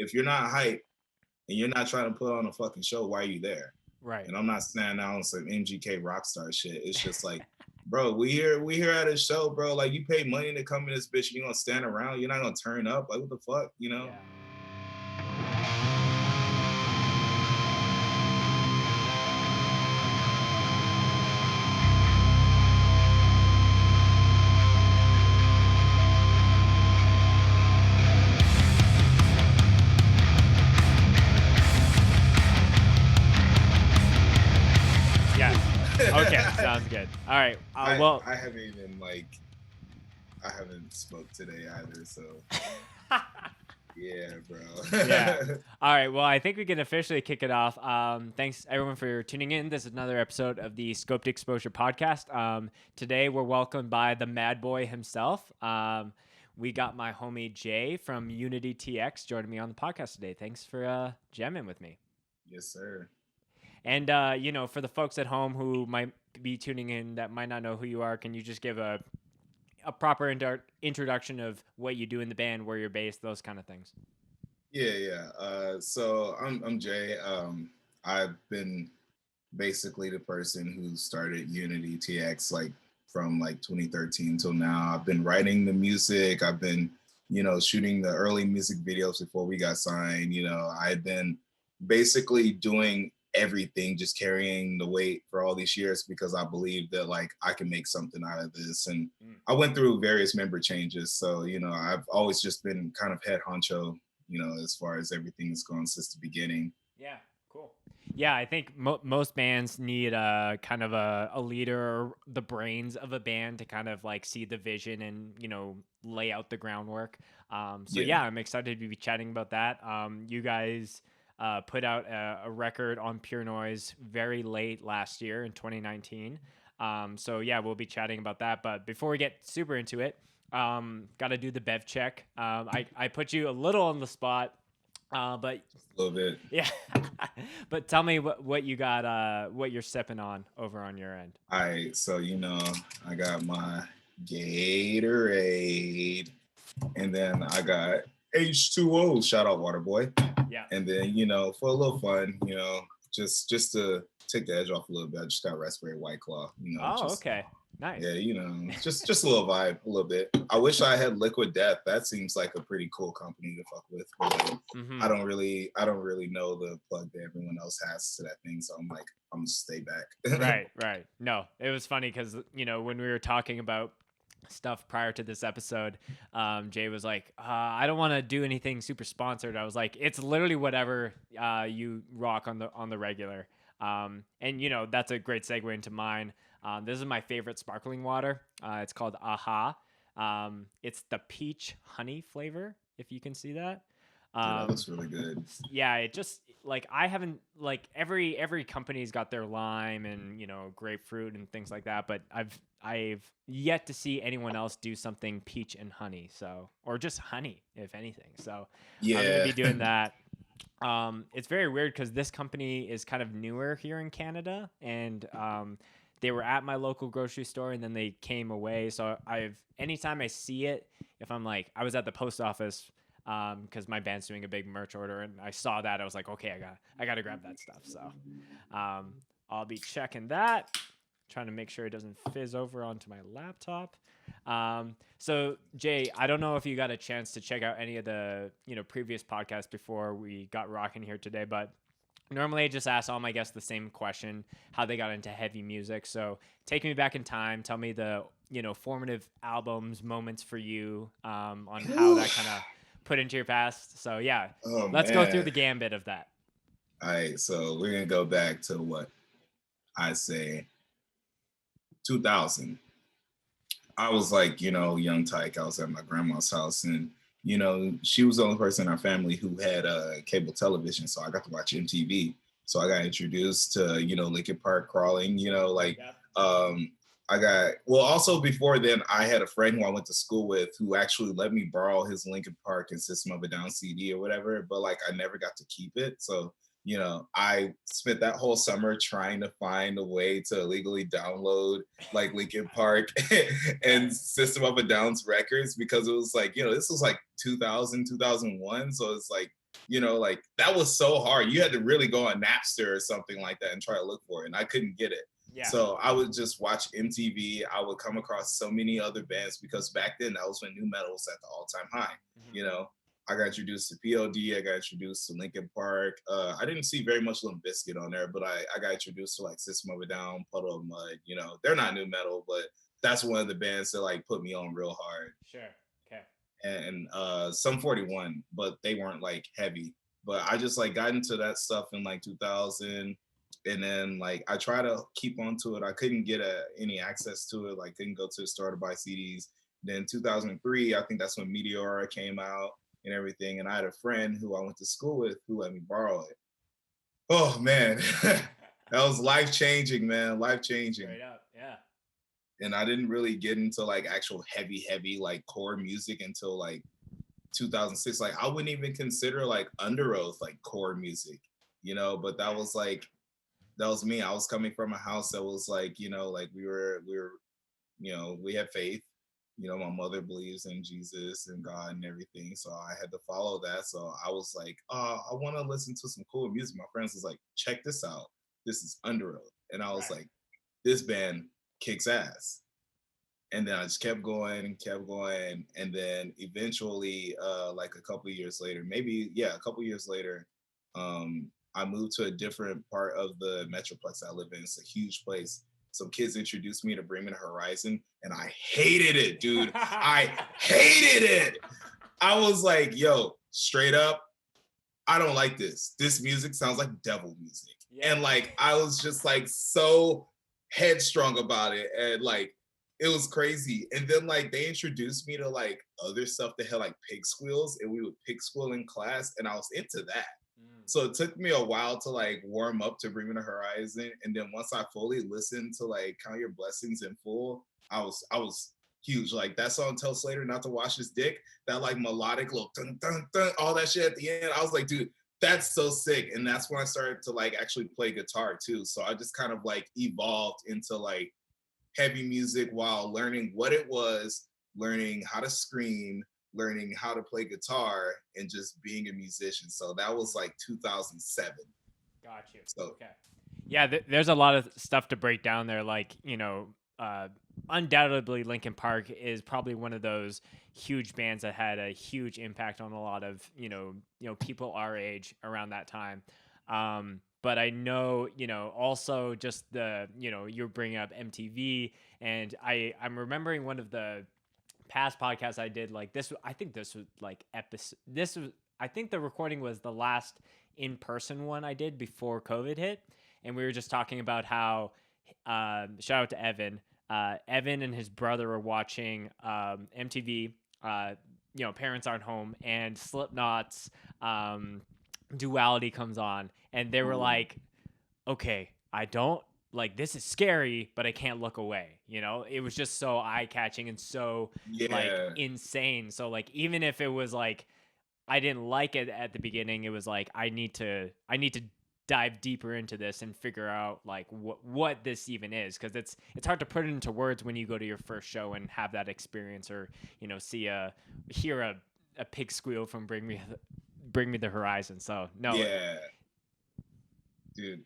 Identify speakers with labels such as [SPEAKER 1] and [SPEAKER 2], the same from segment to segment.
[SPEAKER 1] if you're not hype and you're not trying to put on a fucking show, why are you there?
[SPEAKER 2] Right.
[SPEAKER 1] And I'm not standing out on some MGK rockstar shit. It's just like, bro, we here at a show, bro. Like you pay money to come in this bitch, you gonna stand around, you're not gonna turn up. Like what the fuck, you know?
[SPEAKER 2] Yeah. Yeah. Okay. Sounds good. All right. Well.
[SPEAKER 1] I haven't even like I haven't smoked today either, so yeah, bro.
[SPEAKER 2] Yeah. All right. Well, I think we can officially kick it off. Thanks everyone for tuning in. This is another episode of the Scoped Exposure podcast. Today we're welcomed by the Madboy himself. We got my homie Jay from UNITYTX joining me on the podcast today. Thanks for jamming with me.
[SPEAKER 1] Yes, sir.
[SPEAKER 2] And for the folks at home who might be tuning in that might not know who you are, can you just give a proper introduction of what you do in the band, where you're based, those kind of things?
[SPEAKER 1] Yeah. So I'm Jay. I've been basically the person who started Unity TX like from like 2013 till now. I've been writing the music. I've been, shooting the early music videos before we got signed. I've been basically doing everything, just carrying the weight for all these years because I believe that like I can make something out of this. And I went through various member changes. So, I've always just been kind of head honcho, as far as everything has gone since the beginning.
[SPEAKER 2] Yeah, cool. Yeah, I think most bands need a kind of a leader or the brains of a band to kind of like see the vision and, lay out the groundwork. Yeah, I'm excited to be chatting about that. You guys put out a record on Pure Noise very late last year in 2019. Yeah, we'll be chatting about that. But before we get super into it, got to do the bev check. I put you a little on the spot, but
[SPEAKER 1] Just a little bit.
[SPEAKER 2] yeah. But tell me what you got, what you're sipping on over on your end.
[SPEAKER 1] All right. So, I got my Gatorade and then I got H2O, shout out Waterboy.
[SPEAKER 2] Yeah.
[SPEAKER 1] And then, for a little fun, just to take the edge off a little bit, I just got raspberry White Claw.
[SPEAKER 2] Okay. Nice.
[SPEAKER 1] Yeah, just a little vibe, a little bit. I wish I had Liquid Death. That seems like a pretty cool company to fuck with. But I don't really know the plug that everyone else has to that thing. So I'm like, I'm gonna stay back.
[SPEAKER 2] Right. No, it was funny because when we were talking about stuff prior to this episode, Jay was like, I don't want to do anything super sponsored. I was like, it's literally whatever you rock on the regular. And that's a great segue into mine. This is my favorite sparkling water. It's called Aha. It's the peach honey flavor, if you can see that.
[SPEAKER 1] That looks really good.
[SPEAKER 2] Yeah, it just like I haven't like every company's got their lime and grapefruit and things like that, but I've yet to see anyone else do something peach and honey, so or just honey if anything. So
[SPEAKER 1] Yeah.
[SPEAKER 2] I'm gonna be doing that. It's very weird because this company is kind of newer here in Canada, and they were at my local grocery store and then they came away. So anytime I see it, if I'm like, I was at the post office because my band's doing a big merch order and I saw that, I was like, okay, I got to grab that stuff. So I'll be checking that, trying to make sure it doesn't fizz over onto my laptop. So Jay, I don't know if you got a chance to check out any of the, previous podcasts before we got rocking here today, but normally I just ask all my guests the same question, how they got into heavy music. So take me back in time. Tell me the, formative albums, moments for you, on how that kind of put into your past. So yeah, let's go through the gambit of that.
[SPEAKER 1] All right. So we're going to go back to what I say 2000. I was like, young tyke. I was at my grandma's house and she was the only person in our family who had cable television. So I got to watch MTV. So I got introduced to, Linkin Park crawling, also before then, I had a friend who I went to school with who actually let me borrow his Linkin Park and System of a Down CD or whatever, but like I never got to keep it. So I spent that whole summer trying to find a way to illegally download like Linkin Park and System of a Down's records because it was like, this was like 2000, 2001. So it's like Like that was so hard. You had to really go on Napster or something like that and try to look for it, and I couldn't get it.
[SPEAKER 2] Yeah.
[SPEAKER 1] So I would just watch MTV. I would come across so many other bands because back then that was when new metal was at the all-time high.
[SPEAKER 2] Mhm.
[SPEAKER 1] You know, I got introduced to POD. I got introduced to Linkin Park. I didn't see very much Limp Bizkit on there, but I got introduced to like System of a Down, Puddle of Mud. They're not new metal, but that's one of the bands that like put me on real hard.
[SPEAKER 2] Sure. Okay.
[SPEAKER 1] And some 41, but they weren't like heavy. But I just like got into that stuff in like 2000, and then like I try to keep on to it. I couldn't get any access to it. Like couldn't go to the store to buy CDs. Then 2003, I think that's when Meteora came out and everything. And I had a friend who I went to school with who let me borrow it. Oh man, that was life changing, man. Life changing.
[SPEAKER 2] Straight up. Yeah.
[SPEAKER 1] And I didn't really get into like actual heavy like core music until like 2006. Like I wouldn't even consider like Under Oath like core music, but that was me. I was coming from a house that was like, like we had faith. My mother believes in Jesus and God and everything. So I had to follow that. So I was like, I want to listen to some cool music. My friends was like, check this out. This is Under Oath. And I was like, this band kicks ass. And then I just kept going and kept going. And then eventually, like a couple years later, a couple years later, I moved to a different part of the Metroplex I live in. It's a huge place. Some kids introduced me to Bring Me the Horizon, and I hated it, dude. I hated it. I was like, yo, straight up, I don't like this. This music sounds like devil music. Yeah. And like, I was just like so headstrong about it. And like, it was crazy. And then like they introduced me to like other stuff that had like pig squeals, and we would pig squeal in class, and I was into that. So it took me a while to like warm up to Bring Me the Horizon. And then once I fully listened to like Count Your Blessings in full, I was huge. Like that song Tell Slater Not to Wash His Dick, that like melodic little dun dun dun, all that shit at the end. I was like, dude, that's so sick. And that's when I started to like actually play guitar too. So I just kind of like evolved into like heavy music while learning what it was, learning how to scream, learning how to play guitar, and just being a musician. So that was like 2007.
[SPEAKER 2] Got you.
[SPEAKER 1] So
[SPEAKER 2] okay. Yeah, there's a lot of stuff to break down there. Like, undoubtedly Linkin Park is probably one of those huge bands that had a huge impact on a lot of, people our age around that time. But I know, also just you're bringing up MTV, and I'm remembering one of the past podcasts I did, like this, I think this was like I think the recording was the last in-person one I did before COVID hit. And we were just talking about how, shout out to Evan, Evan and his brother were watching MTV, Parents Aren't Home, and Slipknot's Duality comes on, and they were like, okay, I don't like, this is scary, but I can't look away. It was just so eye-catching and so like insane. So like, even if it was like I didn't like it at the beginning, it was like I need to dive deeper into this and figure out like what this even is, because it's hard to put it into words when you go to your first show and have that experience, or hear a pig squeal from Bring Me the Horizon. So no.
[SPEAKER 1] Yeah, dude,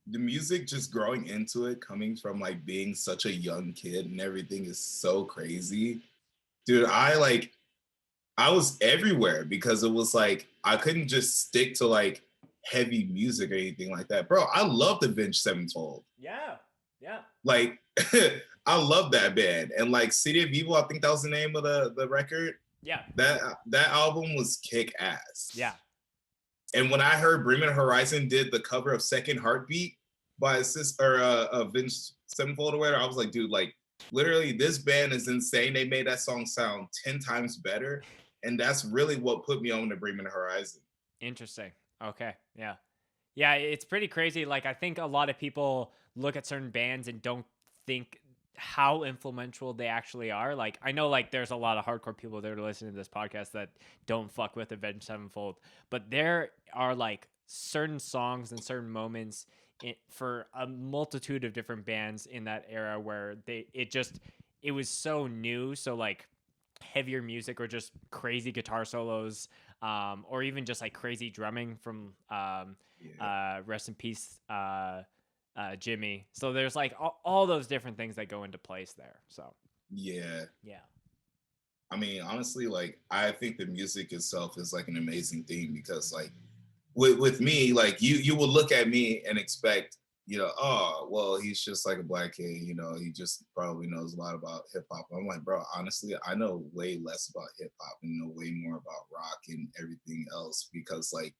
[SPEAKER 1] the music, just growing into it, coming from like being such a young kid and everything, is so crazy, dude. I was everywhere because it was like I couldn't just stick to like heavy music or anything like that, bro. I love the Avenged Sevenfold.
[SPEAKER 2] Yeah.
[SPEAKER 1] Like I love that band. And like City of Evil, I think that was the name of the record.
[SPEAKER 2] Yeah.
[SPEAKER 1] That album was kick ass.
[SPEAKER 2] Yeah.
[SPEAKER 1] And when I heard Bring Me the Horizon did the cover of Second Heartbeat by Avenged Sevenfold or whatever, I was like, dude, like literally this band is insane. They made that song sound 10 times better. And that's really what put me on to Bring Me the Horizon.
[SPEAKER 2] Interesting. Okay. Yeah. Yeah, it's pretty crazy. Like, I think a lot of people look at certain bands and don't think how influential they actually are. Like, I know like there's a lot of hardcore people that are listening to this podcast that don't fuck with Avenged Sevenfold, but there are like certain songs and certain moments for a multitude of different bands in that era where it was so new. So like heavier music or just crazy guitar solos, or even just like crazy drumming from
[SPEAKER 1] Yeah.
[SPEAKER 2] rest in peace, Jimmy. So there's like all those different things that go into place there. So
[SPEAKER 1] Yeah.
[SPEAKER 2] yeah.
[SPEAKER 1] I mean, honestly, like I think the music itself is like an amazing thing because like with me, like you would look at me and expect, oh, well, he's just like a black kid, he just probably knows a lot about hip hop. I'm like, bro, honestly, I know way less about hip hop and know way more about rock and everything else because like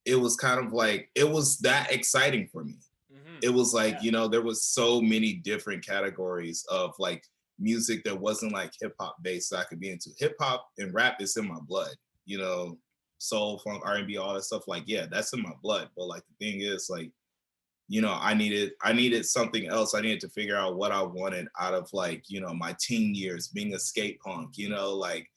[SPEAKER 1] it was kind of like it was that exciting for me.
[SPEAKER 2] Mm-hmm.
[SPEAKER 1] It was like,
[SPEAKER 2] Yeah.
[SPEAKER 1] there was so many different categories of like music that wasn't like hip hop based that I could be into. Hip hop and rap is in my blood, you know, soul, funk, R&B, all that stuff. Like, yeah, that's in my blood. But like the thing is, like, I needed something else. I needed to figure out what I wanted out of like, my teen years being a skate punk, like,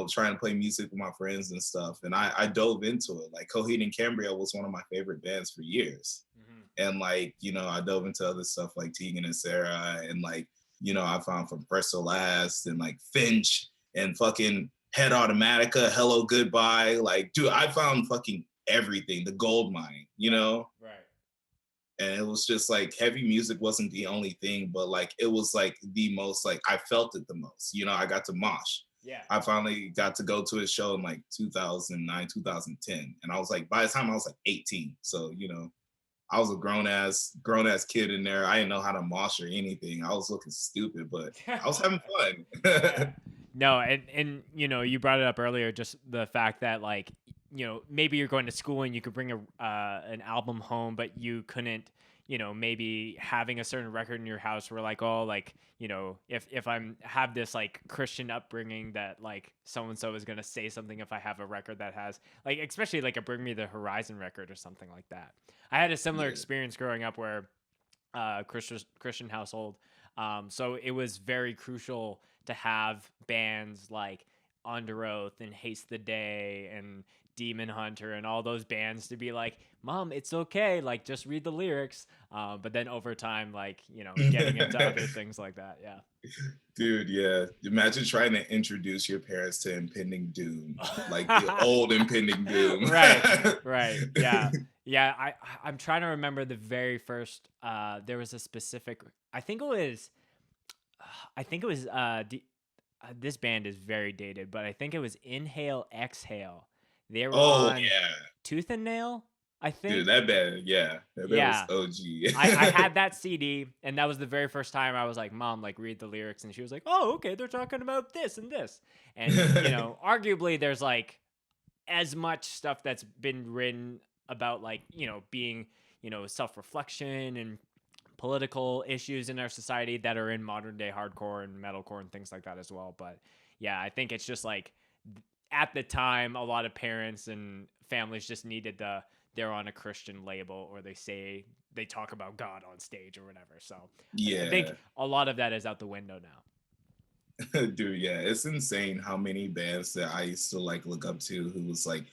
[SPEAKER 1] trying to play music with my friends and stuff. And I dove into it. Like Coheed and Cambria was one of my favorite bands for years.
[SPEAKER 2] Mm-hmm.
[SPEAKER 1] And like, I dove into other stuff like Tegan and Sarah and like, I found from First to Last and like Finch and fucking Head Automatica, Hello Goodbye. Like, dude, I found fucking everything, the gold mine,
[SPEAKER 2] Right.
[SPEAKER 1] and it was just like heavy music wasn't the only thing, but like it was like the most like I felt it the most. I got to mosh.
[SPEAKER 2] Yeah.
[SPEAKER 1] I finally got to go to a show in like 2009, 2010. And I was like, by the time I was like 18. So, I was a grown ass kid in there. I didn't know how to mosh or anything. I was looking stupid, but I was having
[SPEAKER 2] Yeah.
[SPEAKER 1] fun.
[SPEAKER 2] No, and you brought it up earlier, just the fact that like maybe you're going to school and you could bring a an album home, but you couldn't, maybe having a certain record in your house where like, oh, like, if I'm have this like Christian upbringing that like so and so is gonna say something if I have a record that has like, especially like a Bring Me the Horizon record or something like that. I had a similar
[SPEAKER 1] Yeah.
[SPEAKER 2] experience growing up where Christian household. So it was very crucial to have bands like Under Oath and Haste the Day and Demon Hunter and all those bands to be like, Mom, it's okay, like just read the lyrics. But then over time, like getting into other things like that. Yeah.
[SPEAKER 1] Dude, yeah. Imagine trying to introduce your parents to impending doom, like the old impending doom.
[SPEAKER 2] Right, right, yeah, yeah. I'm trying to remember the very first. There was a specific. I think it was. I think it was. This band is very dated, but I think it was Inhale Exhale. They were
[SPEAKER 1] Oh
[SPEAKER 2] on
[SPEAKER 1] yeah.
[SPEAKER 2] Tooth and Nail, I
[SPEAKER 1] Dude,
[SPEAKER 2] think.
[SPEAKER 1] that band, yeah. That band was
[SPEAKER 2] Yeah. I
[SPEAKER 1] OG.
[SPEAKER 2] had that CD, and that was the very first time I was like, Mom, like, read the lyrics. And she was like, oh, okay, they're talking about this and this. And, arguably there's like as much stuff that's been written about like, being, self-reflection and political issues in our society that are in modern day hardcore and metalcore and things like that as well. But yeah, I think it's just like at the time, a lot of parents and families just needed they're on a Christian label or they talk about God on stage or whatever. So I think
[SPEAKER 1] Yeah.
[SPEAKER 2] a lot of that is out the window now.
[SPEAKER 1] Dude, yeah, it's insane how many bands that I used to like look up to who was like,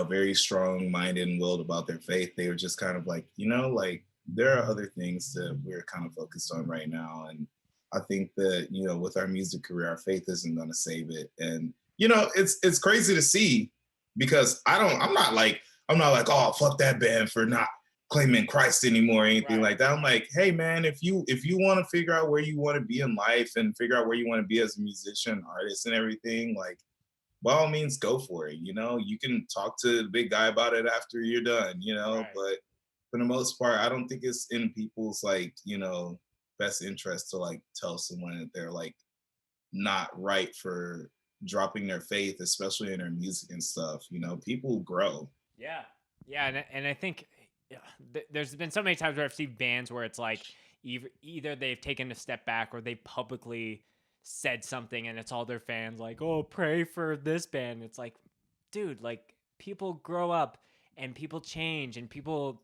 [SPEAKER 1] very strong minded and willed about their faith. They were just kind of like, like there are other things that we're kind of focused on right now. And I think that, with our music career, our faith isn't gonna save it. And it's crazy to see because I'm not like, oh fuck that band for not claiming Christ anymore or anything
[SPEAKER 2] Right.
[SPEAKER 1] like that. I'm like, hey man, if you want to figure out where you want to be in life and figure out where you want to be as a musician, artist, and everything, like by all means go for it. You can talk to the big guy about it after you're done,
[SPEAKER 2] Right.
[SPEAKER 1] but for the most part, I don't think it's in people's like, best interest to like tell someone that they're like not right for dropping their faith, especially in their music and stuff. People grow.
[SPEAKER 2] Yeah, yeah, and I think yeah, there's been so many times where I've seen bands where it's like either they've taken a step back or they publicly said something, and it's all their fans like, oh, pray for this band. It's like, dude, like people grow up and people change and people,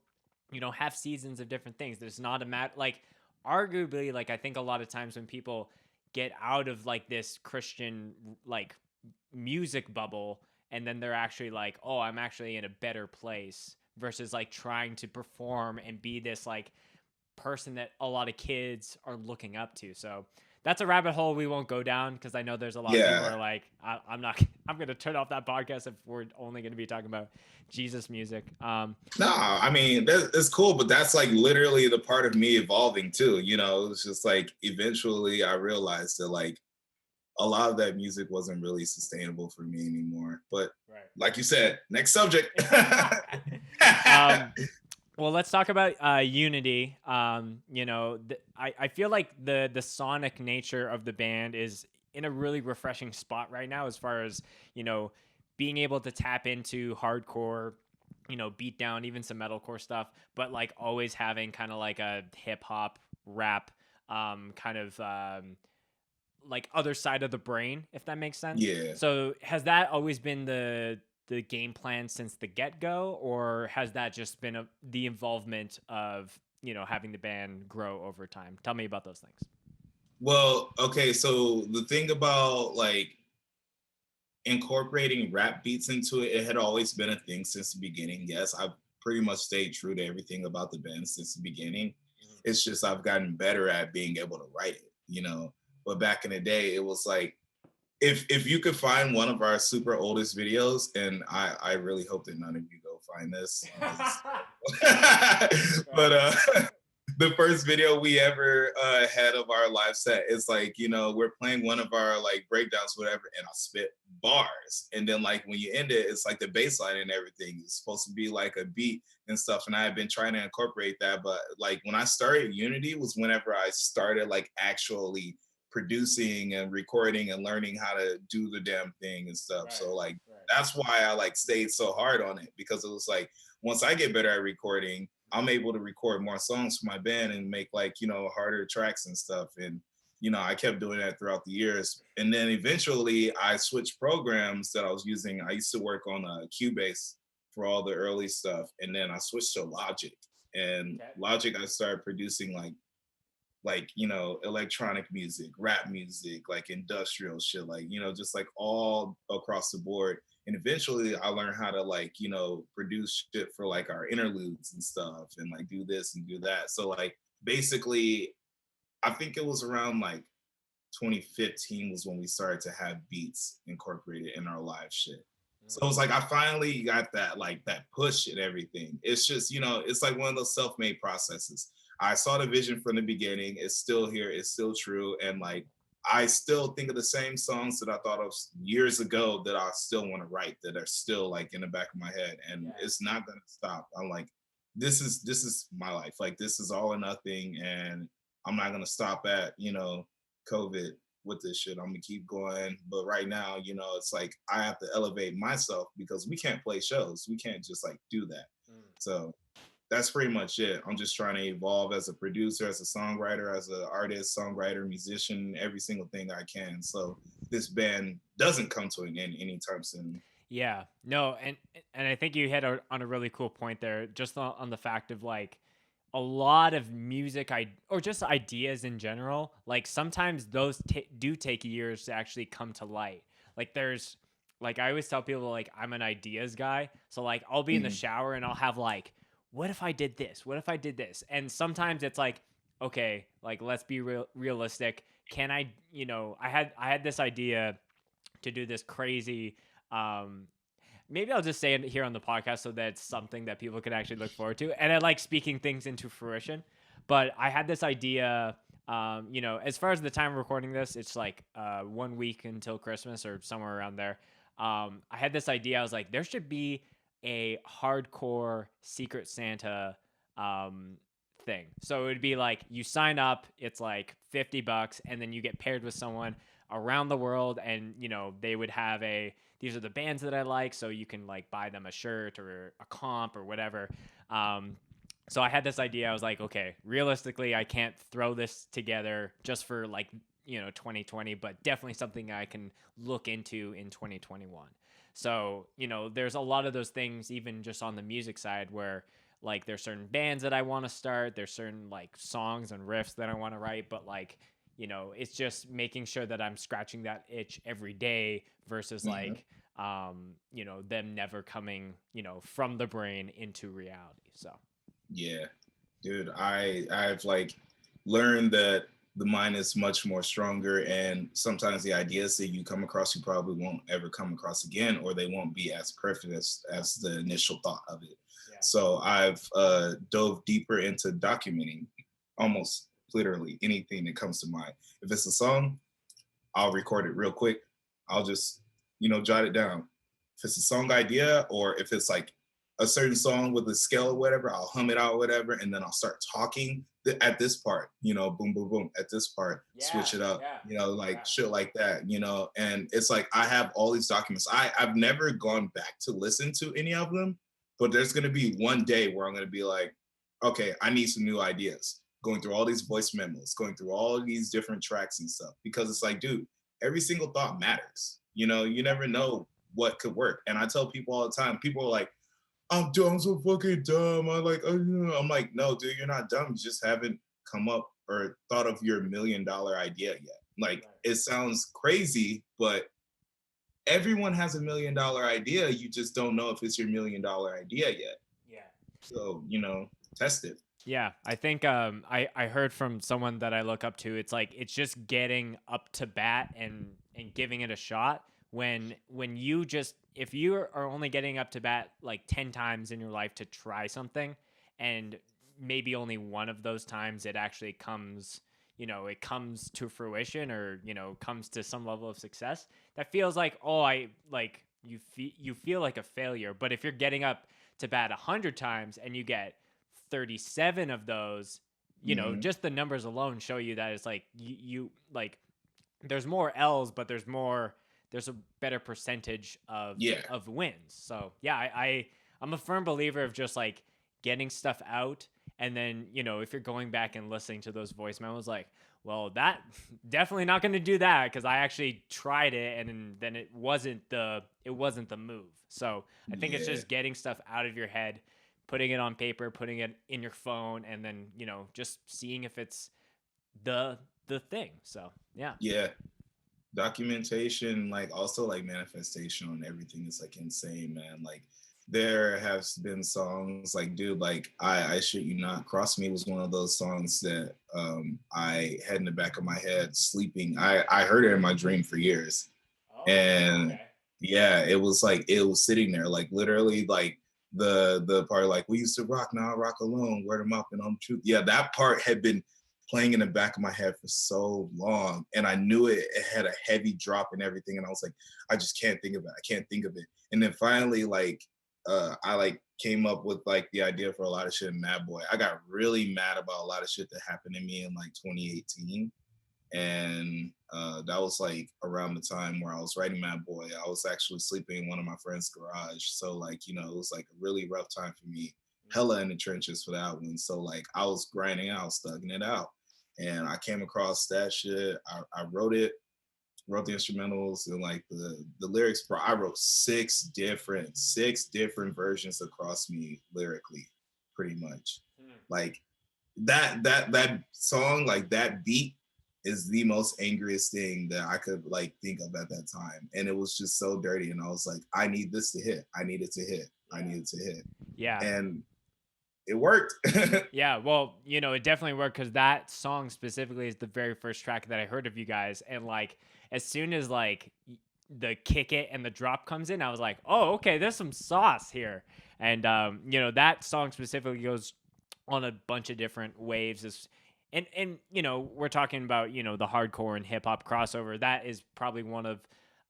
[SPEAKER 2] have seasons of different things. There's not a like, arguably, like I think a lot of times when people get out of like this Christian like music bubble and then they're actually like, oh, I'm actually in a better place versus like trying to perform and be this like person that a lot of kids are looking up to. So that's a rabbit hole we won't go down because I know there's a lot of people
[SPEAKER 1] Yeah.
[SPEAKER 2] are like, I'm not, I'm gonna turn off that podcast if we're only gonna be talking about Jesus music.
[SPEAKER 1] No, I mean it's cool, but that's like literally the part of me evolving too. It's just like eventually I realized that like a lot of that music wasn't really sustainable for me anymore. But like you said, next subject.
[SPEAKER 2] um, well, let's talk about Unity. I feel like the sonic nature of the band is in a really refreshing spot right now, as far as being able to tap into hardcore, beat down, even some metalcore stuff, but like always having kind of like a hip hop rap kind of like other side of the brain, if that makes sense.
[SPEAKER 1] Yeah.
[SPEAKER 2] So has that always been the game plan since the get-go, or has that just been the involvement of having the band grow over time? Tell me about those things.
[SPEAKER 1] Well, okay, so the thing about like incorporating rap beats into it, it had always been a thing since the beginning. Yes, I've pretty much stayed true to everything about the band since the beginning. It's just I've gotten better at being able to write it. But back in the day, it was like if you could find one of our super oldest videos, and I really hope that none of you go find this. But the first video we ever had of our live set is like, we're playing one of our like breakdowns, whatever, and I spit bars. And then like when you end it, it's like the bass line and everything is supposed to be like a beat and stuff. And I have been trying to incorporate that. But like when I started Unity was whenever I started like actually producing and recording and learning how to do the damn thing and stuff. So like that's why I like stayed so hard on it, because it was like once I get better at recording, I'm able to record more songs for my band and make like, harder tracks and stuff. And, I kept doing that throughout the years. And then eventually I switched programs that I was using. I used to work on Cubase for all the early stuff. And then I switched to Logic. And Logic, I started producing like electronic music, rap music, like industrial shit, like just like all across the board. And eventually I learned how to like produce shit for like our interludes and stuff, and like do this and do that. So like basically I think it was around like 2015 was when we started to have beats incorporated in our live shit. So it was like I finally got that like that push and everything. It's just, it's like one of those self-made processes. I saw the vision from the beginning. It's still here. It's still true. And like I still think of the same songs that I thought of years ago that I still want to write, that are still like in the back of my head. And it's not gonna stop. I'm like, this is my life. Like this is all or nothing. And I'm not gonna stop at, COVID with this shit. I'm gonna keep going. But right now, it's like I have to elevate myself because we can't play shows. We can't just like do that. So that's pretty much it. I'm just trying to evolve as a producer, as a songwriter, as an artist, songwriter, musician, every single thing I can. So this band doesn't come to an end anytime soon.
[SPEAKER 2] Yeah, no, and I think you hit on a really cool point there, just on the fact of like a lot of music or just ideas in general, like sometimes those do take years to actually come to light. Like there's like I always tell people like I'm an ideas guy, so like I'll be in the shower and I'll have like, what if I did this, what if I did this, and sometimes it's like, okay, like let's be realistic, can I, I had this idea to do this crazy, um maybe I'll just say it here on the podcast so that it's something that people can actually look forward to. And I like speaking things into fruition. But I had this idea, as far as the time of recording this, it's like 1 week until Christmas or somewhere around there. I had this idea. I was like, there should be a hardcore Secret Santa thing. So it would be like you sign up, it's like $50, and then you get paired with someone around the world, and they would have these are the bands that I like, so you can like buy them a shirt or a comp or whatever. So I had this idea. I was like, okay, realistically, I can't throw this together just for like 2020, but definitely something I can look into in 2021. So there's a lot of those things, even just on the music side, where like there's certain bands that I want to start, there's certain like songs and riffs that I want to write, but like it's just making sure that I'm scratching that itch every day versus like them never coming from the brain into reality. So
[SPEAKER 1] yeah, dude, I've like learned that the mind is much more stronger, and sometimes the ideas that you come across you probably won't ever come across again, or they won't be as perfect as the initial thought of it.
[SPEAKER 2] Yeah.
[SPEAKER 1] So I've dove deeper into documenting almost literally anything that comes to mind. If it's a song, I'll record it real quick. I'll just, jot it down. If it's a song idea, or if it's like a certain song with a scale or whatever, I'll hum it out, whatever, and then I'll start talking at this part, boom, boom, boom, at this part,
[SPEAKER 2] Yeah.
[SPEAKER 1] switch it up,
[SPEAKER 2] Yeah.
[SPEAKER 1] like
[SPEAKER 2] Yeah.
[SPEAKER 1] shit like that, and it's like I have all these documents. I've never gone back to listen to any of them, but there's gonna be one day where I'm gonna be like, okay, I need some new ideas. Going through all these voice memos, going through all these different tracks and stuff, because it's like, dude, every single thought matters. You never know what could work. And I tell people all the time, people are like, I'm dumb, I'm so fucking dumb. I'm like, no, dude, you're not dumb. You just haven't come up or thought of your $1 million idea yet. Like,
[SPEAKER 2] Right.
[SPEAKER 1] it sounds crazy, but everyone has $1 million idea. You just don't know if it's your $1 million idea yet.
[SPEAKER 2] Yeah.
[SPEAKER 1] So, test it.
[SPEAKER 2] Yeah, I think I heard from someone that I look up to. It's like it's just getting up to bat and giving it a shot. When you just if you are only getting up to bat like 10 times in your life to try something, and maybe only one of those times it actually comes, it comes to fruition, or comes to some level of success, that feels like, oh, I like you feel like a failure. But if you're getting up to bat 100 times and you get 37 of those,
[SPEAKER 1] Mhm.
[SPEAKER 2] just the numbers alone show you that it's like you like there's more L's, but there's a better percentage
[SPEAKER 1] Yeah.
[SPEAKER 2] of wins. So yeah, I'm a firm believer of just like getting stuff out, and then if you're going back and listening to those voice memos, like, well, that definitely not going to do that because I actually tried it and then it wasn't the move. So I think it's
[SPEAKER 1] Yeah.
[SPEAKER 2] just getting stuff out of your head, putting it on paper, putting it in your phone, and then just seeing if it's the thing. So yeah.
[SPEAKER 1] Yeah. Documentation, like also like manifestation on everything is like insane, man. Like there has been songs like, dude, like I shit you not, Cross Me was one of those songs that I had in the back of my head sleeping. I heard it in my dream for years.
[SPEAKER 2] Oh,
[SPEAKER 1] And
[SPEAKER 2] okay.
[SPEAKER 1] yeah, it was like it was sitting there, like literally, like the part like we used to rock, now I rock alone, word them up and on truth. Yeah, that part had been playing in the back of my head for so long, and I knew it had a heavy drop and everything, and I was like, I just can't think of it. I can't think of it. And then finally, like I like came up with like the idea for a lot of shit in Madboy. I got really mad about a lot of shit that happened to me in like 2018, and that was like around the time where I was writing Madboy. I was actually sleeping in one of my friend's garage, so like it was like a really rough time for me, hella in the trenches for that one. So like I was grinding out, stugging it out, and I came across that shit. I wrote it, wrote the instrumentals and like the lyrics. Bro, I wrote six different versions across me lyrically, pretty much.
[SPEAKER 2] Mm.
[SPEAKER 1] Like that song, like that beat is the most angriest thing that I could like think of at that time. And it was just so dirty. And I was like, I need this to hit. I need it to hit. I
[SPEAKER 2] Yeah.
[SPEAKER 1] need it to hit.
[SPEAKER 2] Yeah.
[SPEAKER 1] And it worked.
[SPEAKER 2] Yeah, well, it definitely worked because that song specifically is the very first track that I heard of you guys, and like as soon as like the kick it and the drop comes in, I was like, oh, okay, there's some sauce here, and that song specifically goes on a bunch of different waves. And we're talking about the hardcore and hip hop crossover. That is probably one of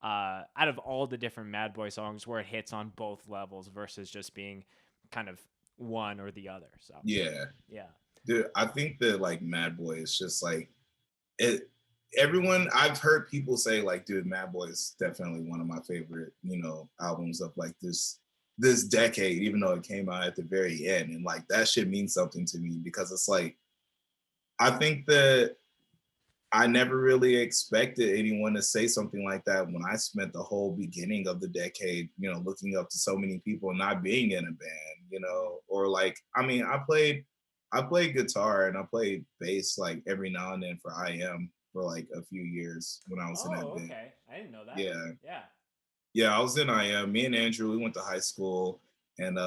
[SPEAKER 2] out of all the different Madboy songs where it hits on both levels versus just being kind of one or the other. So
[SPEAKER 1] Yeah.
[SPEAKER 2] yeah.
[SPEAKER 1] Dude, I think that like Madboy is just like it. Everyone, I've heard people say like, dude, Madboy is definitely one of my favorite, albums of like this decade, even though it came out at the very end. And like that shit means something to me because it's like I think that I never really expected anyone to say something like that when I spent the whole beginning of the decade, looking up to so many people and not being in a band, or like, I mean, I played guitar and I played bass like every now and then for IM for like a few years when I was in that
[SPEAKER 2] Oh,
[SPEAKER 1] band.
[SPEAKER 2] okay. I didn't know that.
[SPEAKER 1] Yeah.
[SPEAKER 2] Yeah.
[SPEAKER 1] Yeah, I was in IM. Me and Andrew, we went to high school and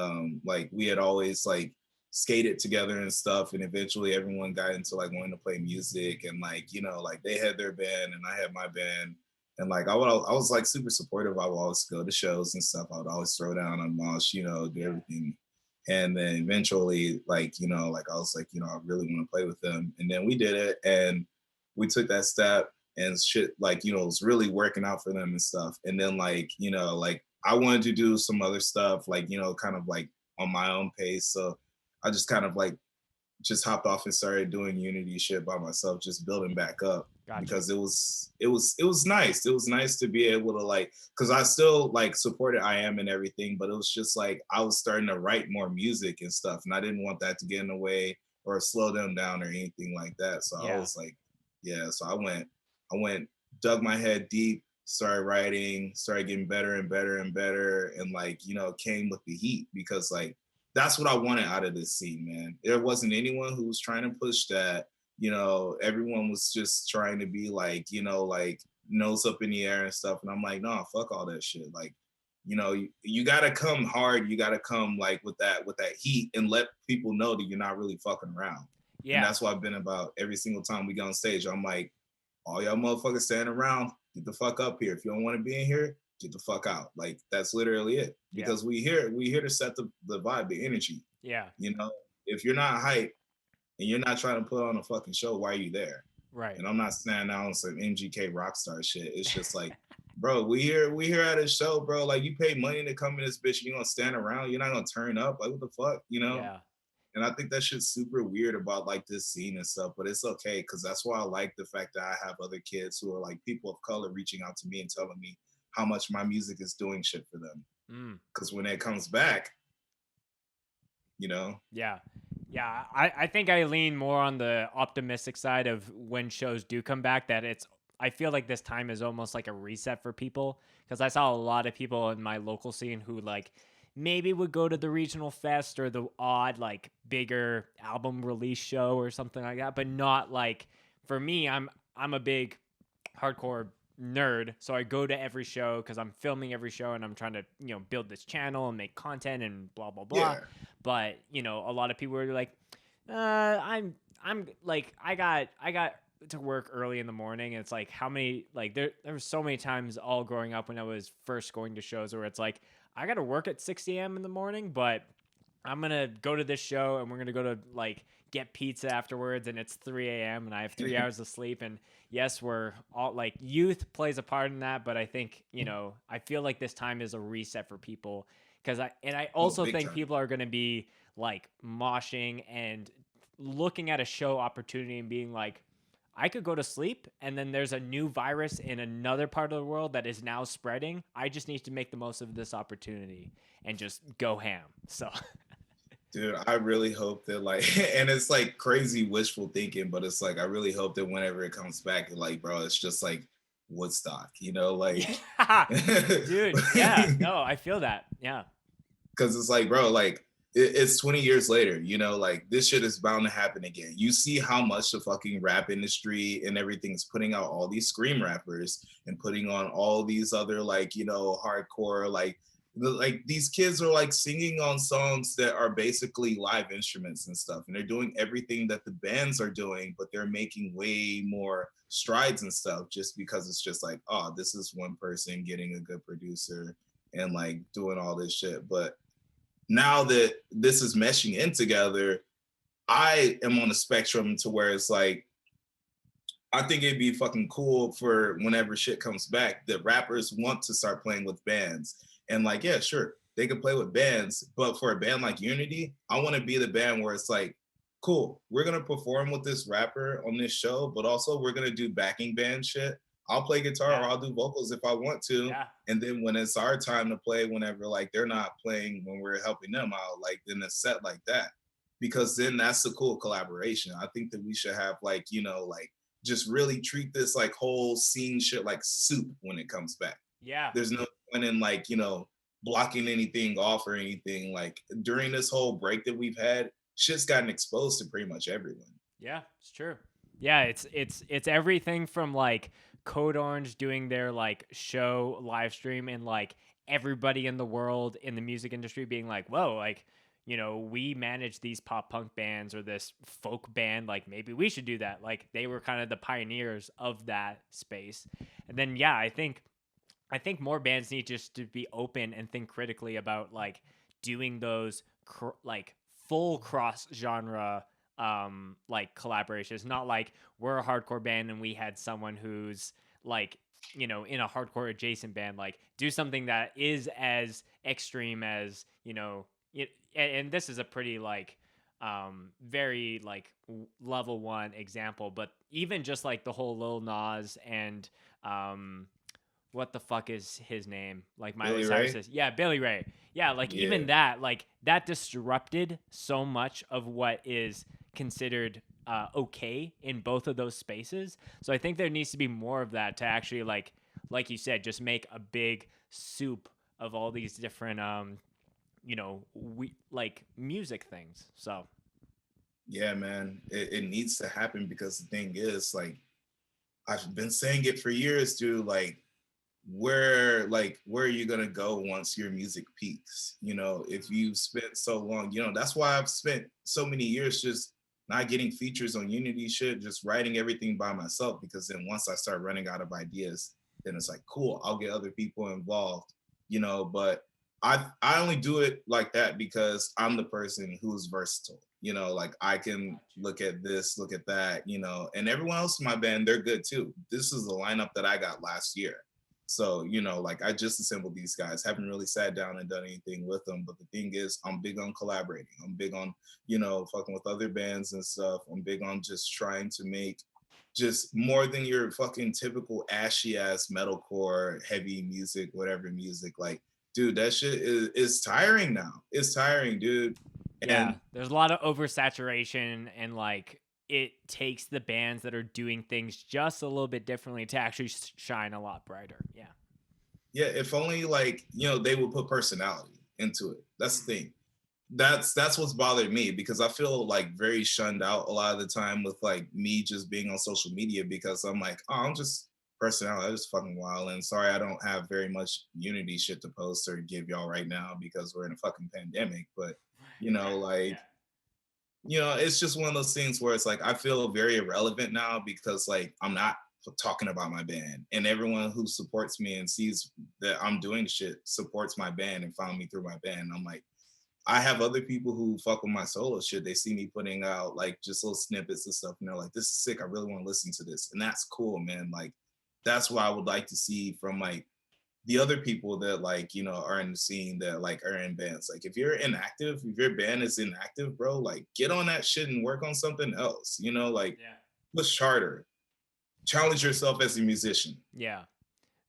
[SPEAKER 1] like we had always like skated together and stuff. And eventually everyone got into like wanting to play music, and like, you know, like they had their band and I had my band. And like I was like super supportive. I would always go to shows and stuff. I would always throw down on mosh, you know, do
[SPEAKER 2] Yeah.
[SPEAKER 1] everything. And then eventually, like, you know, like I was like, you know, I really want to play with them. And then we did it, and we took that step, and shit, like, you know, it was really working out for them and stuff. And then like, you know, like I wanted to do some other stuff, like, you know, kind of like on my own pace. So I just kind of like just hopped off and started doing Unity shit by myself, just building back up,
[SPEAKER 2] Gotcha.
[SPEAKER 1] because it was nice. It was nice to be able to like, because I still like supported I am and everything, but it was just like I was starting to write more music and stuff, and I didn't want that to get in the way or slow them down or anything like that. So I
[SPEAKER 2] Yeah.
[SPEAKER 1] was like, yeah. So I went, dug my head deep, started writing, started getting better and better and better, and like, you know, came with the heat, because like that's what I wanted out of this scene, man. There wasn't anyone who was trying to push that. You know, everyone was just trying to be like, you know, like nose up in the air and stuff. And I'm like, no, fuck all that shit. Like, you know, you gotta come hard. You gotta come like with that heat, and let people know that you're not really fucking around. And
[SPEAKER 2] Yeah.
[SPEAKER 1] that's what I've been about every single time we go on stage. I'm like, all y'all motherfuckers standing around, get the fuck up here. If you don't want to be in here, get the fuck out. Like that's literally it.
[SPEAKER 2] Yeah.
[SPEAKER 1] Because we here to set the vibe, the energy.
[SPEAKER 2] Yeah.
[SPEAKER 1] You know, if you're not hype and you're not trying to put on a fucking show, why are you there?
[SPEAKER 2] Right.
[SPEAKER 1] And I'm not standing out on some MGK rockstar shit. It's just like, bro, we here at a show, bro. Like you pay money to come in this bitch, you gonna stand around, you're not gonna turn up. Like what the fuck, you know?
[SPEAKER 2] Yeah.
[SPEAKER 1] And I think that shit's super weird about like this scene and stuff, but it's okay, because that's why I like the fact that I have other kids who are like people of color reaching out to me and telling me how much my music is doing shit for them.
[SPEAKER 2] Mm.
[SPEAKER 1] Because when it comes back, you know,
[SPEAKER 2] Yeah. Yeah. I think I lean more on the optimistic side of when shows do come back, that I feel like this time is almost like a reset for people, because I saw a lot of people in my local scene who like maybe would go to the regional fest or the odd like bigger album release show or something like that, but not like for me. I'm a big hardcore nerd, so I go to every show because I'm filming every show and I'm trying to build this channel and make content and blah blah blah.
[SPEAKER 1] yeah,
[SPEAKER 2] But a lot of people are like, I'm like I got to work early in the morning, and it's like how many like there were so many times all growing up when I was first going to shows where it's like I got to work at 6 a.m. in the morning, but I'm gonna go to this show and we're gonna go to like get pizza afterwards, and it's 3 a.m. and I have 3 hours of sleep. And yes, we're all like youth plays a part in that, but I think I feel like this time is a reset for people, because I
[SPEAKER 1] oh,
[SPEAKER 2] also
[SPEAKER 1] big
[SPEAKER 2] think
[SPEAKER 1] time.
[SPEAKER 2] people are gonna be like moshing and looking at a show opportunity and being like, I could go to sleep and then there's a new virus in another part of the world that is now spreading. I just need to make the most of this opportunity and just go ham. So
[SPEAKER 1] Dude, I really hope that like, and it's like crazy wishful thinking, but it's like I really hope that whenever it comes back, like, bro, it's just like Woodstock, you know, like,
[SPEAKER 2] yeah, dude. Yeah,
[SPEAKER 1] because
[SPEAKER 2] no, I feel that. Yeah,
[SPEAKER 1] it's like, bro, like it's 20 years later, you know, like this shit is bound to happen again. You see how much the fucking rap industry and everything's putting out all these scream rappers and putting on all these other like, you know, hardcore like these kids are like singing on songs that are basically live instruments and stuff, and they're doing everything that the bands are doing, but they're making way more strides and stuff, just because it's just like, oh, this is one person getting a good producer and like doing all this shit. But now that this is meshing in together, I am on a spectrum to where it's like, I think it'd be fucking cool for whenever shit comes back that rappers want to start playing with bands. And like, yeah, sure, they can play with bands, but for a band like Unity, I want to be the band where it's like, cool, we're gonna perform with this rapper on this show, but also we're gonna do backing band shit. I'll play guitar or
[SPEAKER 2] yeah,
[SPEAKER 1] I'll do vocals if I want to.
[SPEAKER 2] yeah,
[SPEAKER 1] And then when it's our time to play, whenever like they're not playing, when we're helping them out, like then a set like that. Because then that's the cool collaboration. I think that we should have like, you know, like just really treat this like whole scene shit like soup when it comes back.
[SPEAKER 2] yeah,
[SPEAKER 1] There's no point in like, you know, blocking anything off or anything. Like during this whole break that we've had, shit's gotten exposed to pretty much everyone.
[SPEAKER 2] yeah. It's true. Yeah, it's everything from like Code Orange doing their like show live stream and like everybody in the world in the music industry being like, whoa, like we manage these pop punk bands or this folk band, like maybe we should do that. Like they were kind of the pioneers of that space. And then yeah, I think more bands need just to be open and think critically about like doing those like full cross genre like collaborations, not like we're a hardcore band and we had someone who's like in a hardcore adjacent band. Like do something that is as extreme as it. And this is a pretty like very like level one example, but even just like the whole Lil Nas and what the fuck is his name? Like Miley
[SPEAKER 1] Billy
[SPEAKER 2] Cyrus
[SPEAKER 1] Ray.
[SPEAKER 2] says, yeah, Billy Ray. Yeah, like
[SPEAKER 1] Yeah.
[SPEAKER 2] even that, like that disrupted so much of what is considered okay in both of those spaces. So I think there needs to be more of that to actually like you said, just make a big soup of all these different we like music things. So
[SPEAKER 1] Yeah, man. It needs to happen because the thing is, like, I've been saying it for years, dude. Where are you gonna go once your music peaks? If you've spent so long, that's why I've spent so many years just not getting features on Unity shit, just writing everything by myself. Because then once I start running out of ideas, then it's like, cool, I'll get other people involved, But I only do it like that because I'm the person who's versatile. Like I can look at this, look at that, and everyone else in my band, they're good too. This is the lineup that I got last year. So, like I just assembled these guys, haven't really sat down and done anything with them. But the thing is, I'm big on collaborating. I'm big on, fucking with other bands and stuff. I'm big on just trying to make just more than your fucking typical ashy ass metalcore, heavy music, whatever music. Like, dude, that shit is tiring now. It's tiring, dude.
[SPEAKER 2] yeah,
[SPEAKER 1] And
[SPEAKER 2] there's a lot of oversaturation, and like it takes the bands that are doing things just a little bit differently to actually shine a lot brighter. Yeah.
[SPEAKER 1] yeah, if only like, they would put personality into it. That's the thing. That's what's bothered me because I feel like very shunned out a lot of the time with like me just being on social media because I'm like, oh, I'm just personality. I just fucking wild. And sorry, I don't have very much Unity shit to post or give y'all right now because we're in a fucking pandemic. But like, it's just one of those things where it's like I feel very irrelevant now because like I'm not talking about my band and everyone who supports me and sees that I'm doing shit supports my band and found me through my band. I'm like, I have other people who fuck with my solo shit. They see me putting out like just little snippets and stuff, and they're like, "This is sick. I really want to listen to this," and that's cool, man. Like, that's what I would like to see from like the other people that like are in the scene that like are in bands. Like, if you're inactive, if your band is inactive, bro, like get on that shit and work on something else. Like
[SPEAKER 2] Yeah.
[SPEAKER 1] push harder, challenge yourself as a musician.
[SPEAKER 2] Yeah.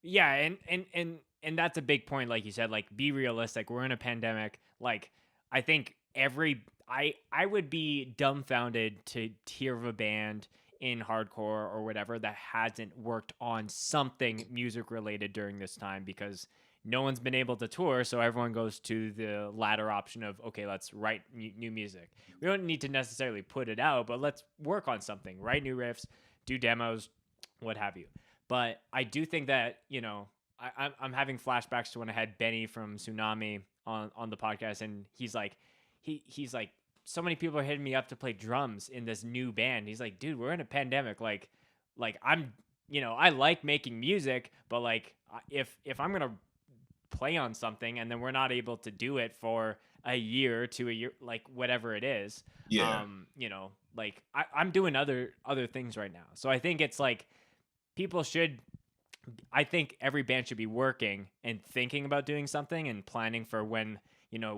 [SPEAKER 2] Yeah, and that's a big point, like you said, like be realistic. We're in a pandemic. Like I think I would be dumbfounded to hear of a band in hardcore or whatever that hasn't worked on something music related during this time, because no one's been able to tour, so everyone goes to the latter option of, okay, let's write new music. We don't need to necessarily put it out, but let's work on something, write new riffs, do demos, what have you. But I do think that I'm having flashbacks to when I had Benny from Tsunami on the podcast, and he's like, he's like, so many people are hitting me up to play drums in this new band. He's like, dude, we're in a pandemic. Like I'm, I like making music, but like if I'm gonna play on something and then we're not able to do it for a year to a year, like whatever it is,
[SPEAKER 1] Yeah.
[SPEAKER 2] like I'm doing other things right now. So I think it's like people should, I think every band should be working and thinking about doing something and planning for when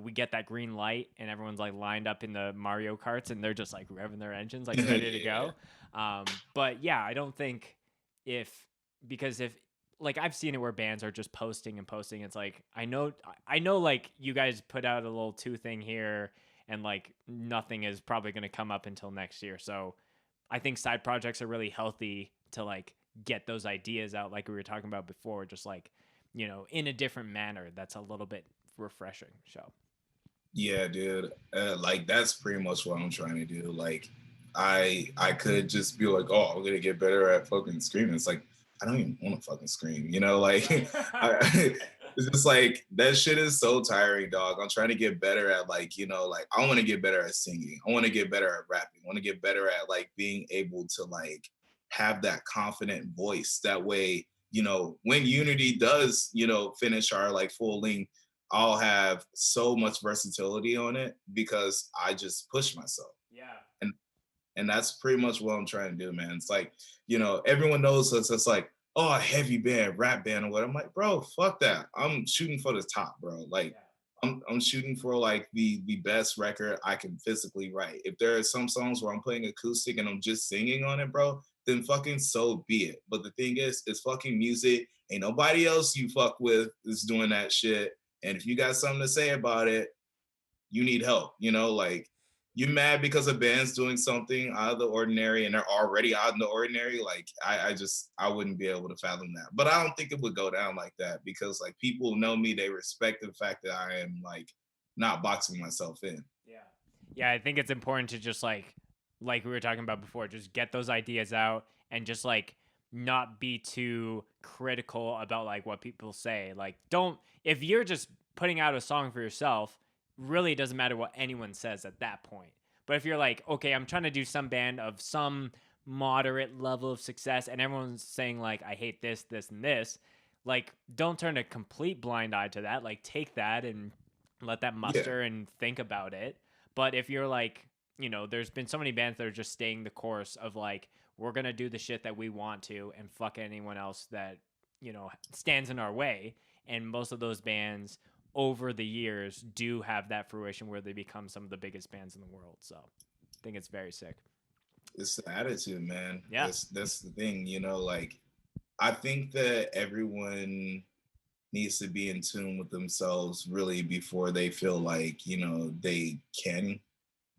[SPEAKER 2] we get that green light and everyone's like lined up in the Mario Karts and they're just like revving their engines like ready to
[SPEAKER 1] Yeah.
[SPEAKER 2] go. But yeah, I don't think because if like I've seen it where bands are just posting and posting. It's like I know like you guys put out a little 2 thing here and like nothing is probably going to come up until next year. So I think side projects are really healthy to like get those ideas out, like we were talking about before, just like in a different manner that's a little bit refreshing. So
[SPEAKER 1] Yeah, dude. Like that's pretty much what I'm trying to do. Like, I could just be like, oh, I'm gonna get better at fucking screaming. It's like I don't even want to fucking scream. Like, I, It's just like that shit is so tiring, dog. I'm trying to get better at like, like I want to get better at singing. I want to get better at rapping. I want to get better at like being able to like have that confident voice. That way, when Unity does, finish our like full length, I'll have so much versatility on it because I just push myself.
[SPEAKER 2] Yeah.
[SPEAKER 1] And that's pretty much what I'm trying to do, man. It's like, everyone knows us. It's like, oh, a heavy band, rap band, or what. I'm like, bro, fuck that. I'm shooting for the top, bro. Like, I'm shooting for like the best record I can physically write. If there are some songs where I'm playing acoustic and I'm just singing on it, bro, then fucking so be it. But the thing is, it's fucking music. Ain't nobody else you fuck with is doing that shit. And if you got something to say about it, you need help. Like you mad because a band's doing something out of the ordinary and they're already out in the ordinary. Like I wouldn't be able to fathom that. But I don't think it would go down like that because like people know me, they respect the fact that I am like not boxing myself in.
[SPEAKER 2] Yeah. Yeah, I think it's important to just like we were talking about before, just get those ideas out and just like not be too critical about like what people say. Like don't if you're just putting out a song for yourself, really it doesn't matter what anyone says at that point. But if you're like, okay, I'm trying to do some band of some moderate level of success and everyone's saying like I hate this, this, and this, like don't turn a complete blind eye to that. Like take that and let that muster and think about it. But if you're like, there's been so many bands that are just staying the course of like, we're going to do the shit that we want to and fuck anyone else that, stands in our way. And most of those bands over the years do have that fruition where they become some of the biggest bands in the world. So I think it's very sick.
[SPEAKER 1] It's the attitude, man.
[SPEAKER 2] Yeah.
[SPEAKER 1] That's the thing, like I think that everyone needs to be in tune with themselves really before they feel like, they can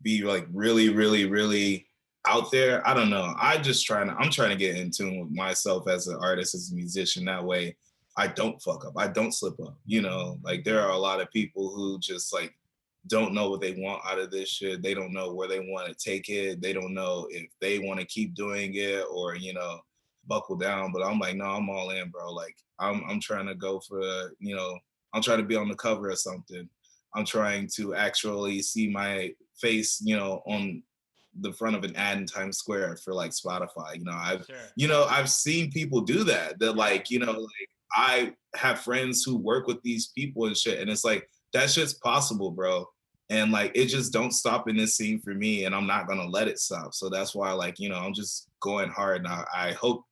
[SPEAKER 1] be like really, really, really out there. I don't know. I'm trying to get in tune with myself as an artist, as a musician. That way I don't fuck up. I don't slip up. Like there are a lot of people who just like don't know what they want out of this shit. They don't know where they want to take it. They don't know if they want to keep doing it or, buckle down. But I'm like, no, I'm all in, bro. Like I'm trying to go for, I'm trying to be on the cover of something. I'm trying to actually see my face, on the front of an ad in Times Square for like Spotify. I've seen people do that. That like, like I have friends who work with these people and shit. And it's like, that shit's possible, bro. And like, it just don't stop in this scene for me. And I'm not going to let it stop. So that's why like, I'm just going hard. And I hope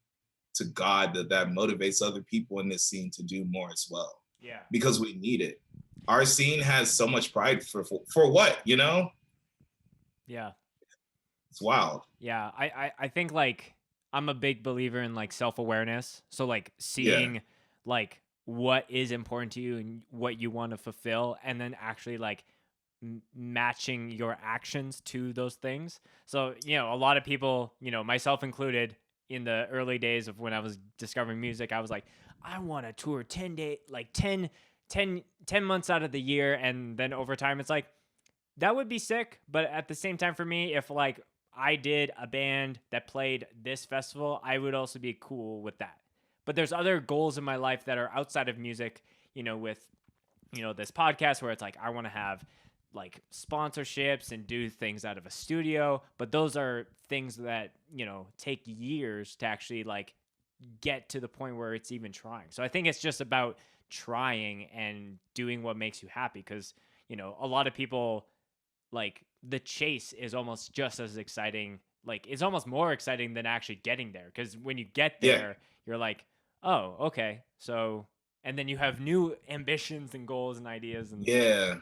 [SPEAKER 1] to God that motivates other people in this scene to do more as well.
[SPEAKER 2] Yeah.
[SPEAKER 1] Because we need it. Our scene has so much pride for what,
[SPEAKER 2] Yeah.
[SPEAKER 1] It's wild.
[SPEAKER 2] Yeah. I think like I'm a big believer in like self-awareness. So like seeing like what is important to you and what you want to fulfill and then actually like matching your actions to those things. So, a lot of people, myself included, in the early days of when I was discovering music, I was like, I want to tour 10 months out of the year. And then over time, it's like, that would be sick. But at the same time, for me, if like I did a band that played this festival, I would also be cool with that. But there's other goals in my life that are outside of music, with, this podcast where it's like, I want to have like sponsorships and do things out of a studio. But those are things that, take years to actually like get to the point where it's even trying. So I think it's just about trying and doing what makes you happy. Cause, a lot of people like the chase is almost just as exciting. Like it's almost more exciting than actually getting there. Cause when you get there, you're like, oh, okay. So, and then you have new ambitions and goals and ideas. And
[SPEAKER 1] yeah.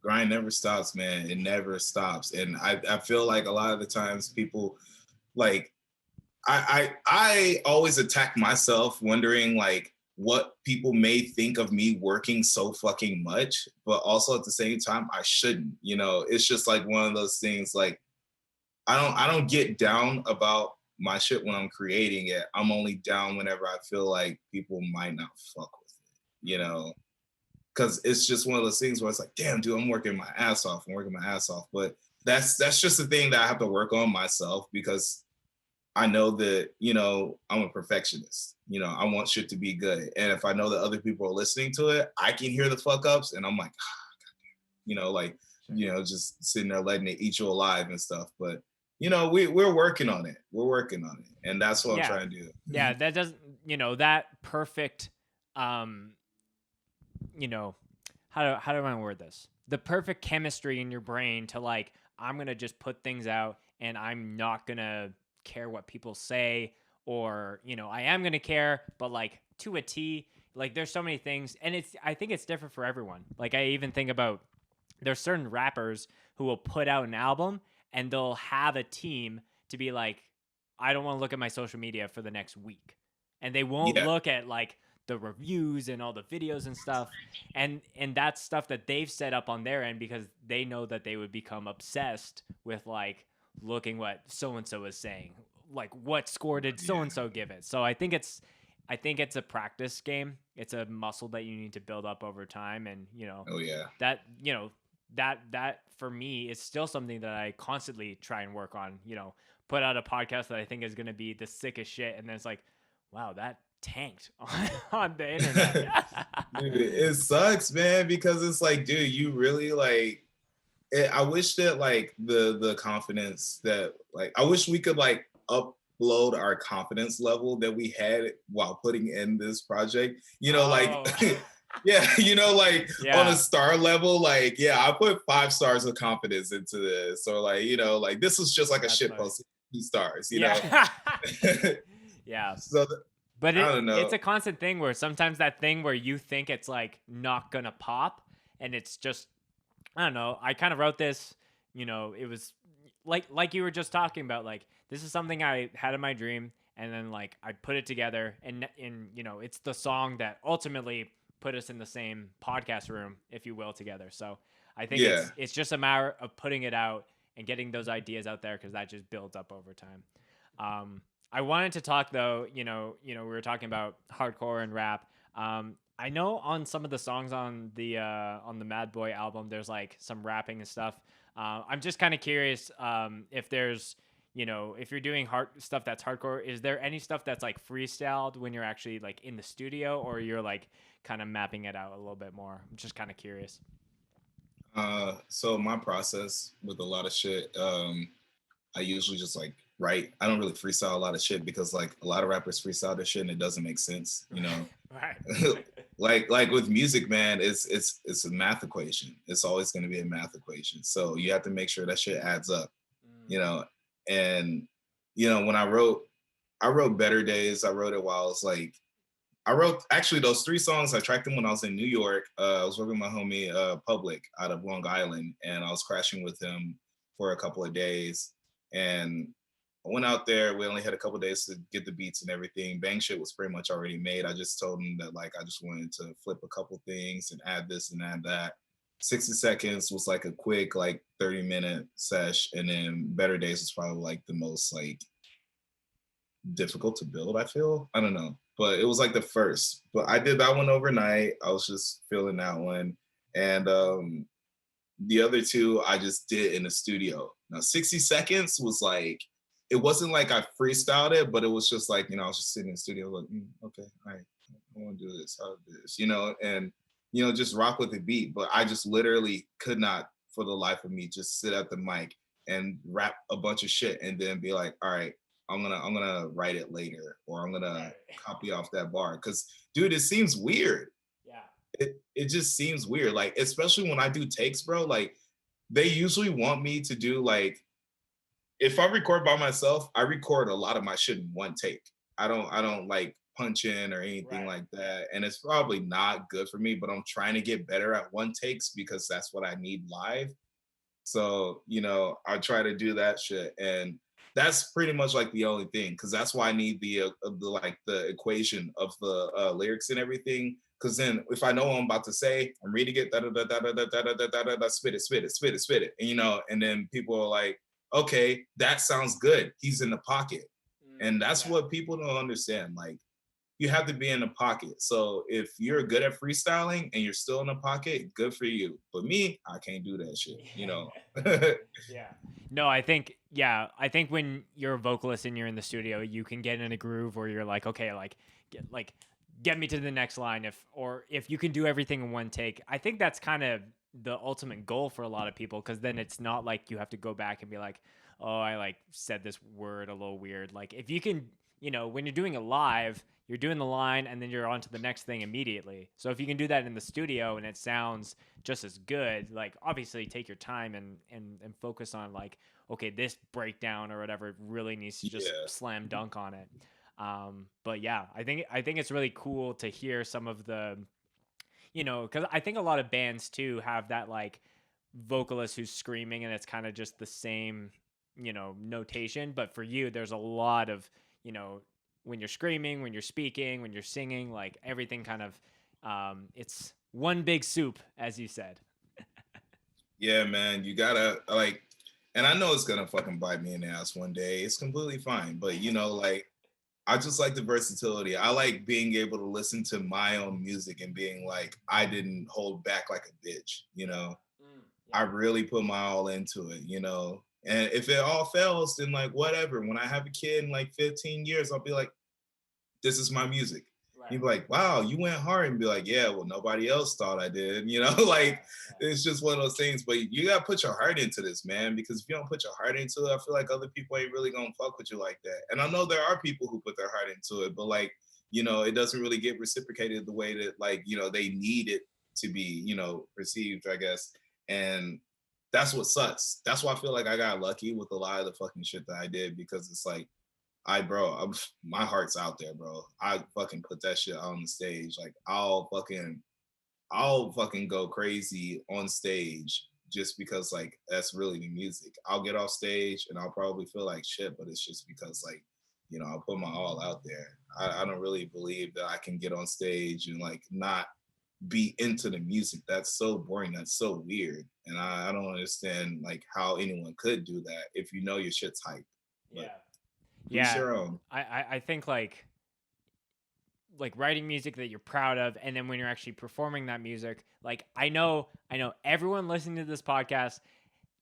[SPEAKER 2] Grind
[SPEAKER 1] never stops, man. It never stops. And I feel like a lot of the times people like, I always attack myself wondering like what people may think of me working so fucking much, but also at the same time, I shouldn't, it's just like one of those things. Like, I don't get down about my shit when I'm creating it. I'm only down whenever I feel like people might not fuck with it, because it's just one of those things where it's like, damn, dude, I'm working my ass off. But that's just the thing that I have to work on myself because I know that, I'm a perfectionist. I want shit to be good. And if I know that other people are listening to it, I can hear the fuck ups and I'm like, like,
[SPEAKER 2] Sure.
[SPEAKER 1] just sitting there letting it eat you alive and stuff. But, we're working on it. We're working on it. And that's what I'm
[SPEAKER 2] Yeah.
[SPEAKER 1] trying to do.
[SPEAKER 2] Yeah, that doesn't, that perfect, um, you know, how do I word this? The perfect chemistry in your brain to like, I'm gonna just put things out, and I'm not gonna care what people say, or I am gonna care, but like to a T. Like, there's so many things, and I think it's different for everyone. Like, I even think about, there's certain rappers who will put out an album and they'll have a team to be like, I don't want to look at my social media for the next week. And they won't
[SPEAKER 1] Yeah.
[SPEAKER 2] look at like the reviews and all the videos and stuff. And that's stuff that they've set up on their end because they know that they would become obsessed with like looking what so and so is saying. Like, what score did so and so give it? So I think it's a practice game. It's a muscle that you need to build up over time, and
[SPEAKER 1] Oh, yeah.
[SPEAKER 2] that that for me is still something that I constantly try and work on. Put out a podcast that I think is going to be the sickest shit, and then it's like, wow, that tanked on the internet.
[SPEAKER 1] Dude, it sucks, man, because it's like, dude, you really like I wish that like the confidence that like I wish we could like upload our confidence level that we had while putting in this project. Like
[SPEAKER 2] Oh.
[SPEAKER 1] yeah, like on a
[SPEAKER 2] Yeah,
[SPEAKER 1] star level, like yeah, I put 5 stars of confidence into this. Or like, like this was just like a
[SPEAKER 2] that's
[SPEAKER 1] shit
[SPEAKER 2] funny.
[SPEAKER 1] post, 2 stars.
[SPEAKER 2] Yeah. Yeah.
[SPEAKER 1] So
[SPEAKER 2] But
[SPEAKER 1] I don't
[SPEAKER 2] it's
[SPEAKER 1] know.
[SPEAKER 2] a constant thing where sometimes that thing where you think it's like not gonna pop, and it's just, I don't know. I kind of wrote this, it was like you were just talking about, like, this is something I had in my dream, and then like I put it together, and it's the song that ultimately put us in the same podcast room, if you will, together. So I think
[SPEAKER 1] Yeah.
[SPEAKER 2] it's just a matter of putting it out and getting those ideas out there, because that just builds up over time. I wanted to talk though, we were talking about hardcore and rap. I know on some of the songs on the Madboy album, there's like some rapping and stuff. I'm just kind of curious, if there's, if you're doing hard stuff that's hardcore, is there any stuff that's like freestyled when you're actually like in the studio, or you're like kind of mapping it out a little bit more? I'm just kind of curious.
[SPEAKER 1] So my process with a lot of shit, I usually just like write. I don't really freestyle a lot of shit because like a lot of rappers freestyle their shit and it doesn't make sense.
[SPEAKER 2] Right.
[SPEAKER 1] like with music, man, it's a math equation. It's always going to be a math equation. So you have to make sure that shit adds up, you
[SPEAKER 2] Mm.
[SPEAKER 1] know. And when I wrote Better Days. I wrote it while I was like I wrote actually those 3 songs. I tracked them when I was in New York. I was working with my homie Public out of Long Island, and I was crashing with him for a couple of days. And I went out there. We only had a couple of days to get the beats and everything. Bang shit was pretty much already made. I just told him that like I just wanted to flip a couple things and add this and add that. 60 seconds was like a quick like 30-minute sesh, and then Better Days was probably like the most like difficult to build, I feel. I don't know. But it was like the first. But I did that one overnight. I was just feeling that one. And the other two I just did in the studio. Now 60 seconds was like it wasn't like I freestyled it, but it was just like, I was just sitting in the studio like, okay, all right, I want to do this, I'll do this, and just rock with the beat. But I just literally could not for the life of me just sit at the mic and rap a bunch of shit and then be like, all right, I'm gonna write it later, or I'm gonna
[SPEAKER 2] Right.
[SPEAKER 1] copy off that bar. Cause dude, it seems weird.
[SPEAKER 2] Yeah.
[SPEAKER 1] It just seems weird. Like, especially when I do takes, bro, like they usually want me to do like if I record by myself, I record a lot of my shit in one take. I don't like punch in or anything
[SPEAKER 2] Right.
[SPEAKER 1] like that. And it's probably not good for me, but I'm trying to get better at one takes because that's what I need live. So, I try to do that shit. And that's pretty much like the only thing, because that's why I need the like the equation of the lyrics and everything. Because then if I know what I'm about to say, I'm reading it, da da da da da da da da da da da, spit it, spit it, spit it, spit it. And, and then people are like, okay, that sounds good. He's in the pocket. And that's
[SPEAKER 2] Yeah.
[SPEAKER 1] what people don't understand. Like, you have to be in the pocket. So if you're good at freestyling and you're still in the pocket, good for you. But me, I can't do that shit.
[SPEAKER 2] Yeah. Yeah. No, yeah, I think when you're a vocalist and you're in the studio, you can get in a groove where you're like, okay, like get me to the next line, if you can do everything in one take. I think that's kind of the ultimate goal for a lot of people, because then it's not like you have to go back and be like, oh, I like said this word a little weird. Like if you can, when you're doing it live, you're doing the line and then you're on to the next thing immediately. So if you can do that in the studio and it sounds just as good, like obviously take your time and focus on like, okay, this breakdown or whatever really needs to just
[SPEAKER 1] Yeah.
[SPEAKER 2] slam dunk on it. But yeah, I think it's really cool to hear some of the, because I think a lot of bands too have that like vocalist who's screaming and it's kind of just the same, notation. But for you, there's a lot of, you know, when you're screaming, when you're speaking, when you're singing, like everything kind of, it's one big soup, as you said.
[SPEAKER 1] Yeah, man, you gotta like, and I know it's gonna fucking bite me in the ass one day. It's completely fine, but like, I just like the versatility. I like being able to listen to my own music and being like, I didn't hold back like a bitch. I
[SPEAKER 2] Yeah.
[SPEAKER 1] really put my all into it. And if it all fails, then like whatever. When I have a kid in like 15 years, I'll be like, this is my music. You'd
[SPEAKER 2] Right.
[SPEAKER 1] be like, wow, you went hard, and be like, yeah, well, nobody else thought I did.
[SPEAKER 2] Yeah.
[SPEAKER 1] Like it's just one of those things. But you gotta put your heart into this, man, because if you don't put your heart into it, I feel like other people ain't really gonna fuck with you like that. And I know there are people who put their heart into it, but like, it doesn't really get reciprocated the way that like, they need it to be, received, I guess. And that's what sucks. That's why I feel like I got lucky with a lot of the fucking shit that I did, because it's like my heart's out there, bro. I fucking put that shit on the stage. Like I'll fucking go crazy on stage just because like that's really the music. I'll get off stage and I'll probably feel like shit, but it's just because like, I'll put my all out there. I don't really believe that I can get on stage and like not be into the music. That's so boring. That's so weird. And I don't understand like how anyone could do that if you know your shit's hype. But
[SPEAKER 2] Yeah.
[SPEAKER 1] each
[SPEAKER 2] Yeah.
[SPEAKER 1] their own.
[SPEAKER 2] I think like writing music that you're proud of, and then when you're actually performing that music, like I know everyone listening to this podcast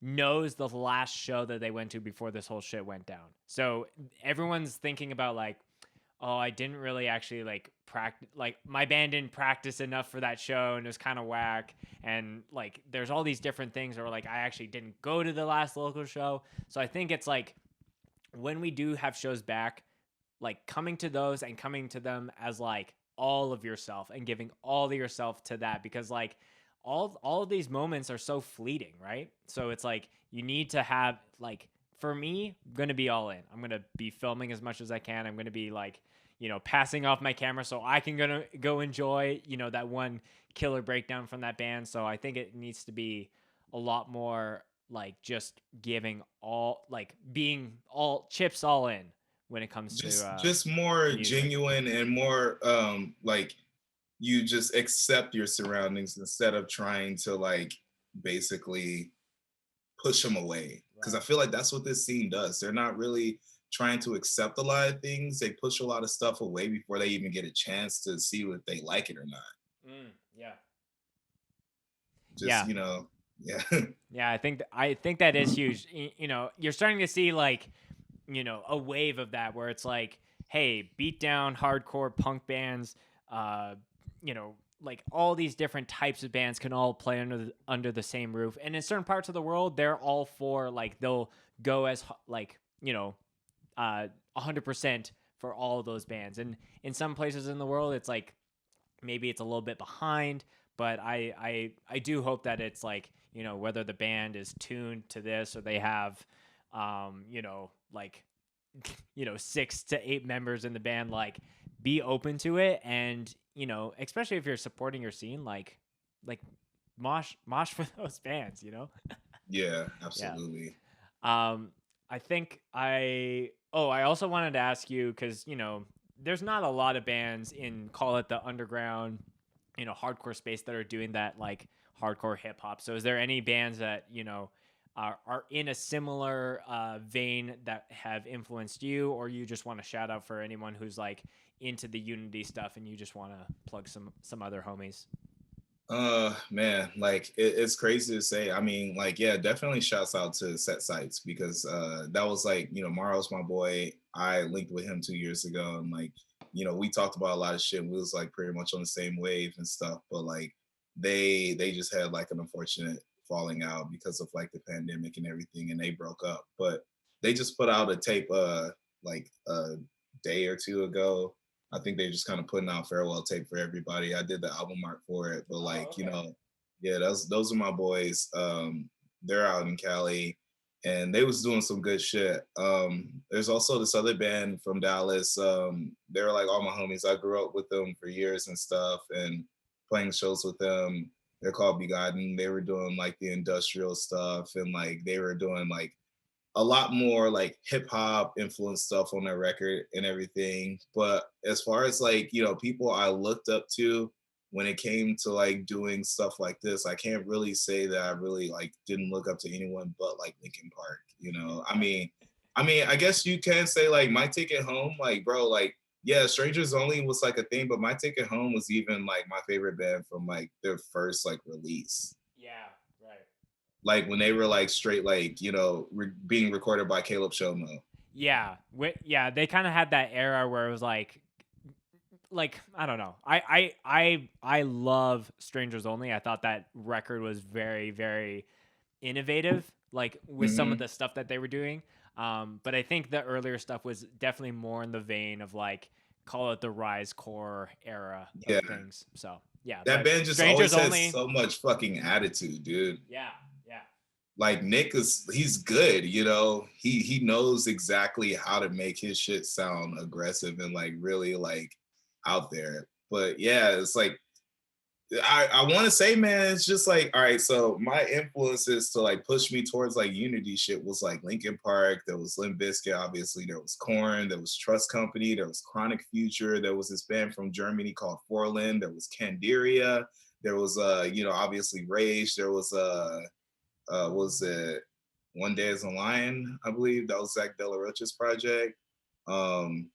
[SPEAKER 2] knows the last show that they went to before this whole shit went down. So everyone's thinking about like, oh, I didn't really actually like practice, like my band didn't practice enough for that show and it was kind of whack. And like there's all these different things, or like I actually didn't go to the last local show. So I think it's like when we do have shows back, like coming to those and coming to them as like all of yourself and giving all of yourself to that, because like all of these moments are so fleeting, right? So it's like you need to have like, for me, I'm going to be all in. I'm going to be filming as much as I can. I'm going to be like, passing off my camera so I can go enjoy, that one killer breakdown from that band. So I think it needs to be a lot more like just giving all, like being all chips all in when it comes to
[SPEAKER 1] Just more
[SPEAKER 2] music.
[SPEAKER 1] genuine and more like you just accept your surroundings instead of trying to like basically push them away, because I
[SPEAKER 2] Right.
[SPEAKER 1] feel like that's what this scene does. They're not really trying to accept a lot of things. They push a lot of stuff away before they even get a chance to see if they like it or not.
[SPEAKER 2] Yeah.
[SPEAKER 1] Just
[SPEAKER 2] Yeah.
[SPEAKER 1] yeah.
[SPEAKER 2] Yeah, I think that is huge. You're starting to see like, a wave of that where it's like, hey, beat down hardcore punk bands, uh, like all these different types of bands can all play under the same roof. And in certain parts of the world, they're all for like they'll go as like, 100% for all of those bands. And in some places in the world, it's like maybe it's a little bit behind, but I do hope that it's like, whether the band is tuned to this or they have like 6 to 8 members in the band, like be open to it. And especially if you're supporting your scene, like mosh for those bands.
[SPEAKER 1] Yeah,
[SPEAKER 2] Yeah.
[SPEAKER 1] absolutely.
[SPEAKER 2] um I think I also wanted to ask you, because there's not a lot of bands in, call it, the underground, hardcore space that are doing that like hardcore hip hop. So is there any bands that are in a similar vein that have influenced you, or you just want to shout out for anyone who's like into the Unity stuff and you just want to plug some other homies?
[SPEAKER 1] Man, like it's crazy to say. I mean, like, yeah, definitely shouts out to Set Sites because that was like, Maro's my boy. I linked with him 2 years ago, and like, we talked about a lot of shit. We was like pretty much on the same wave and stuff, but like they just had like an unfortunate falling out because of like the pandemic and everything, and they broke up. But they just put out a tape like a day or two ago. I think they're just kind of putting out farewell tape for everybody. I did the album art for it, but
[SPEAKER 2] Oh,
[SPEAKER 1] like,
[SPEAKER 2] okay.
[SPEAKER 1] yeah, those are my boys. They're out in Cali and they was doing some good shit. There's also this other band from Dallas. They were like all my homies. I grew up with them for years and stuff and playing shows with them. They're called Begotten. They were doing like the industrial stuff and like they were doing like a lot more like hip hop influenced stuff on their record and everything. But as far as like, people I looked up to when it came to like doing stuff like this, I can't really say that I really like didn't look up to anyone but like Linkin Park. I guess you can say like My Ticket Home, like bro, like yeah, Strangers Only was like a thing, but My Ticket Home was even like my favorite band from like their first like release,
[SPEAKER 2] Yeah, right.
[SPEAKER 1] like when they were like straight like being recorded by Caleb Shomo.
[SPEAKER 2] Yeah, yeah, they kind of had that era where it was like I don't know. I love Strangers Only. I thought that record was very very innovative, like with some of
[SPEAKER 1] Hmm.
[SPEAKER 2] the stuff that they were doing. But I think the earlier stuff was definitely more in the vein of like call it the Rise Core era of
[SPEAKER 1] Yeah,
[SPEAKER 2] things. So yeah,
[SPEAKER 1] that
[SPEAKER 2] but
[SPEAKER 1] band just
[SPEAKER 2] Strangers
[SPEAKER 1] always has
[SPEAKER 2] Only.
[SPEAKER 1] so much fucking attitude, dude.
[SPEAKER 2] Yeah, yeah,
[SPEAKER 1] Like Nick he's good, he knows exactly how to make his shit sound aggressive and like really like out there. But yeah, it's like I want to say, man, it's just like, all right, so my influences to like push me towards like unity shit was like Linkin Park, there was Limp Bizkit, obviously, there was Korn, there was Trust Company, there was Chronic Future, there was this band from Germany called Forlin, there was Candiria, there was obviously Rage, there was it One Day as a Lion, I believe, that was Zach De La Rocha's project. Um,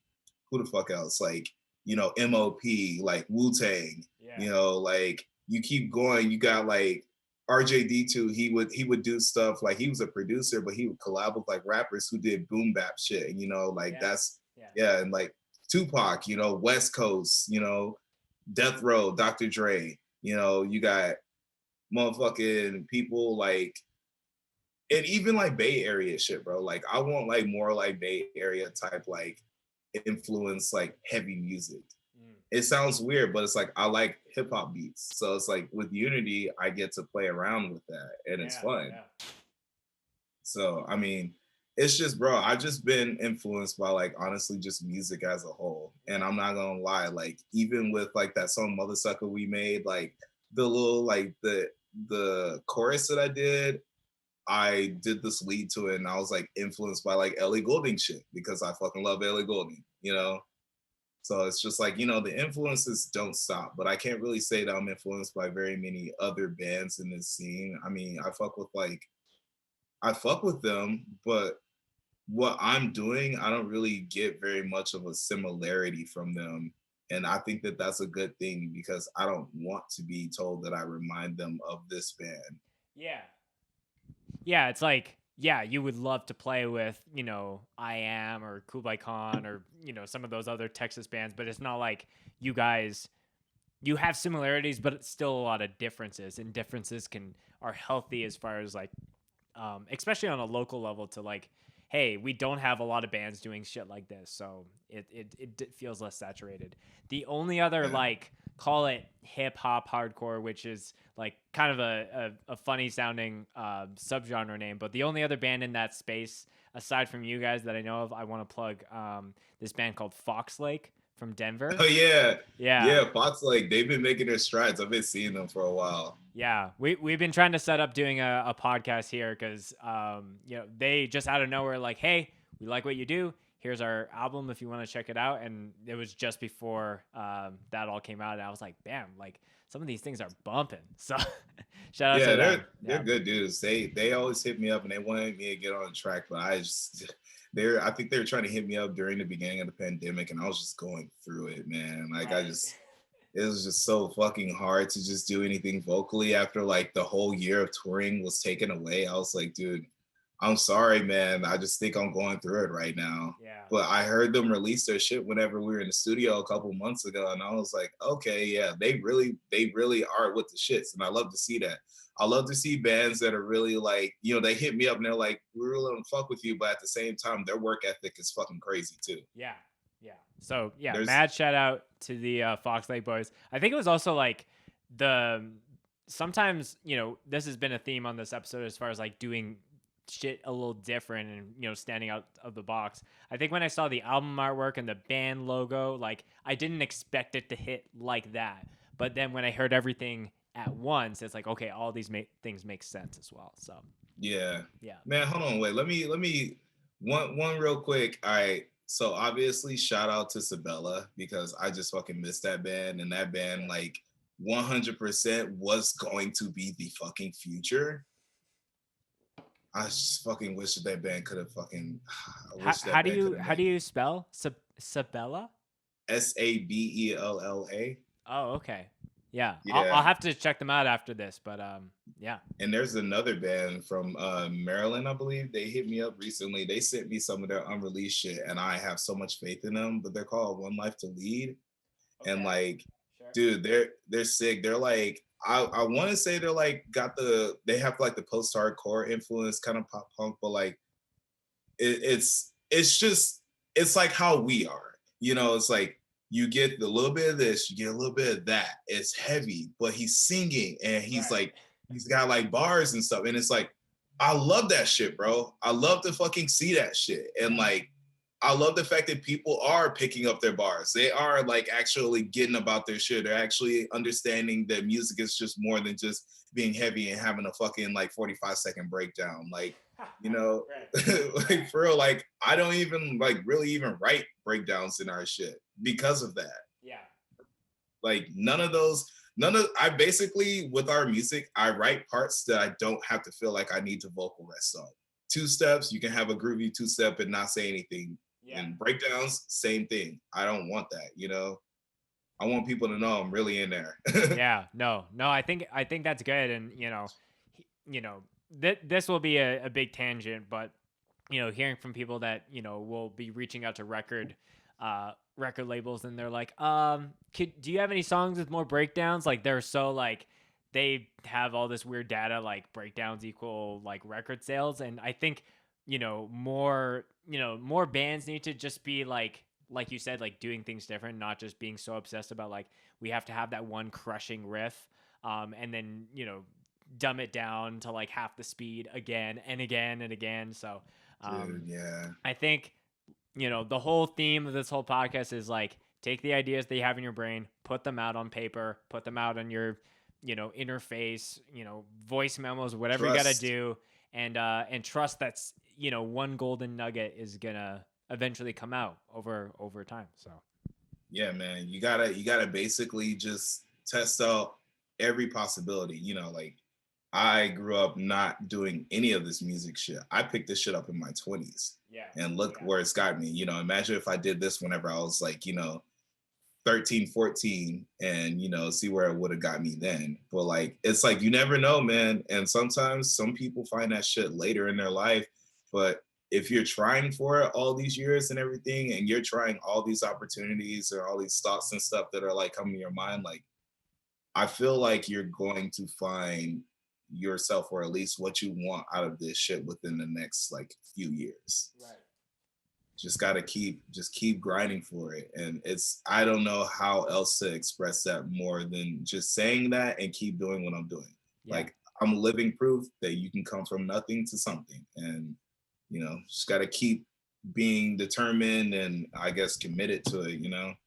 [SPEAKER 1] who the fuck else? Like, MOP, like Wu Tang,
[SPEAKER 2] yeah,
[SPEAKER 1] like you keep going, you got like RJD2, he would do stuff like he was a producer, but he would collab with like rappers who did boom bap shit. And like
[SPEAKER 2] yeah,
[SPEAKER 1] that's
[SPEAKER 2] yeah,
[SPEAKER 1] yeah, and like Tupac, West Coast, Death Row, Dr. Dre, you got motherfucking people like and even like Bay Area shit, bro. Like I want like more like Bay Area type like influence like heavy music.
[SPEAKER 2] mm,
[SPEAKER 1] It sounds weird, but it's like I like hip hop beats. So it's like with Unity, I get to play around with that and it's
[SPEAKER 2] yeah,
[SPEAKER 1] fun.
[SPEAKER 2] yeah,
[SPEAKER 1] So I mean, it's just bro, I've just been influenced by like honestly just music as a whole. And
[SPEAKER 2] yeah,
[SPEAKER 1] I'm not gonna lie, like even with like that song Mother Sucker we made, like the little like the chorus that I did this lead to it and I was like influenced by like Ellie Goulding shit because I fucking love Ellie Goulding. So it's just like, the influences don't stop, but I can't really say that I'm influenced by very many other bands in this scene. I mean, I fuck with them, but what I'm doing, I don't really get very much of a similarity from them. And I think that that's a good thing because I don't want to be told that I remind them of this band.
[SPEAKER 2] yeah. Yeah, it's like, yeah, you would love to play with, I Am or Kublai Khan or, some of those other Texas bands, but it's not like you guys you have similarities, but it's still a lot of differences, and differences can are healthy as far as like especially on a local level to like, hey, we don't have a lot of bands doing shit like this, so it feels less saturated. The only other
[SPEAKER 1] Yeah.
[SPEAKER 2] like call it hip hop hardcore, which is like kind of a funny sounding subgenre name, but the only other band in that space aside from you guys that I know of, I want to plug this band called Fox Lake from Denver.
[SPEAKER 1] Oh yeah.
[SPEAKER 2] Yeah,
[SPEAKER 1] Yeah, Fox like they've been making their strides. I've been seeing them for a while.
[SPEAKER 2] yeah, we've been trying to set up doing a podcast here because they just out of nowhere like, hey, we like what you do. Here's our album if you want to check it out. And it was just before that all came out, and I was like, bam, like some of these things are bumping. So shout out to
[SPEAKER 1] Yeah,
[SPEAKER 2] them.
[SPEAKER 1] they're
[SPEAKER 2] Yeah,
[SPEAKER 1] good dudes. They always hit me up and they wanted me to get on track, but I just I think they were trying to hit me up during the beginning of the pandemic and I was just going through it, man. Like I
[SPEAKER 2] right.
[SPEAKER 1] just it was just so fucking hard to just do anything vocally after like the whole year of touring was taken away. I was like, dude, I'm sorry, man. I just think I'm going through it right now.
[SPEAKER 2] Yeah.
[SPEAKER 1] But I heard them release their shit whenever we were in the studio a couple months ago, and I was like, okay, yeah, they really are with the shits, and I love to see that. I love to see bands that are really like, they hit me up and they're like, we really don't fuck with you, but at the same time, their work ethic is fucking crazy too.
[SPEAKER 2] Yeah. Yeah. So yeah,
[SPEAKER 1] There's
[SPEAKER 2] mad shout out to the Fox Lake Boys. I think it was also like the sometimes, this has been a theme on this episode as far as like doing shit a little different and standing out of the box. I think when I saw the album artwork and the band logo, like I didn't expect it to hit like that. But then when I heard everything at once, it's like, okay, all these things make sense as well. So
[SPEAKER 1] yeah.
[SPEAKER 2] yeah.
[SPEAKER 1] Man, hold on, wait. Let me one real quick. All right. So obviously shout out to Sabella because I just fucking missed that band, and that band like 100% was going to be the fucking future. I just fucking wish that band could have fucking. I wish
[SPEAKER 2] How
[SPEAKER 1] that
[SPEAKER 2] do
[SPEAKER 1] band could
[SPEAKER 2] you
[SPEAKER 1] have
[SPEAKER 2] how do
[SPEAKER 1] made
[SPEAKER 2] you spell Sabella?
[SPEAKER 1] Sabella.
[SPEAKER 2] Oh, okay. Yeah, I'll
[SPEAKER 1] Yeah.
[SPEAKER 2] have to check them out after this, but yeah.
[SPEAKER 1] And there's another band from Maryland, I believe. They hit me up recently. They sent me some of their unreleased shit, and I have so much faith in them. But they're called One Life to Lead, and
[SPEAKER 2] Okay.
[SPEAKER 1] like,
[SPEAKER 2] Sure.
[SPEAKER 1] dude, they're sick. They're like, I want to say they're like they have like the post hardcore influence, kind of pop punk, but like it's just it's like how we are. It's like you get a little bit of this, you get a little bit of that. It's heavy, but he's singing and he's
[SPEAKER 2] Right.
[SPEAKER 1] like he's got like bars and stuff, and it's like I love that shit, bro. I love to fucking see that shit, and like I love the fact that people are picking up their bars. They are like actually getting about their shit. They're actually understanding that music is just more than just being heavy and having a fucking like 45-second breakdown. Like,
[SPEAKER 2] Right.
[SPEAKER 1] like for real, like I don't even like really even write breakdowns in our shit because of that.
[SPEAKER 2] Yeah.
[SPEAKER 1] Like I basically with our music, I write parts that I don't have to feel like I need to vocal rest on. Two steps, you can have a groovy two step and not say anything.
[SPEAKER 2] Yeah.
[SPEAKER 1] And breakdowns, same thing. I don't want that. I want people to know I'm really in there.
[SPEAKER 2] Yeah. No. I think that's good, and this will be a big tangent, but hearing from people that will be reaching out to record labels, and they're like, do you have any songs with more breakdowns? Like they're so like they have all this weird data like breakdowns equal like record sales, and I think more bands need to just be like you said, like doing things different, not just being so obsessed about like we have to have that one crushing riff, and then dumb it down to like half the speed again and again and again. So
[SPEAKER 1] Dude, yeah.
[SPEAKER 2] I think the whole theme of this whole podcast is like take the ideas that you have in your brain, put them out on paper, put them out on your interface, voice memos, whatever you got to do, and trust that's one golden nugget is gonna eventually come out over time. So
[SPEAKER 1] Yeah, man, you gotta basically just test out every possibility. Like I grew up not doing any of this music shit. I picked this shit up in my 20s.
[SPEAKER 2] yeah,
[SPEAKER 1] And look where it's got me. Imagine if I did this whenever I was like, 13, 14, and see where it would have got me then. But like it's like you never know, man. And sometimes some people find that shit later in their life. But if you're trying for it all these years and everything, and you're trying all these opportunities or all these thoughts and stuff that are like coming to your mind, like I feel like you're going to find yourself, or at least what you want out of this shit within the next like few years.
[SPEAKER 2] right.
[SPEAKER 1] Just gotta keep grinding for it. And I don't know how else to express that more than just saying that and keep doing what I'm doing.
[SPEAKER 2] Yeah.
[SPEAKER 1] Like I'm living proof that you can come from nothing to something. And just gotta keep being determined and I guess committed to it.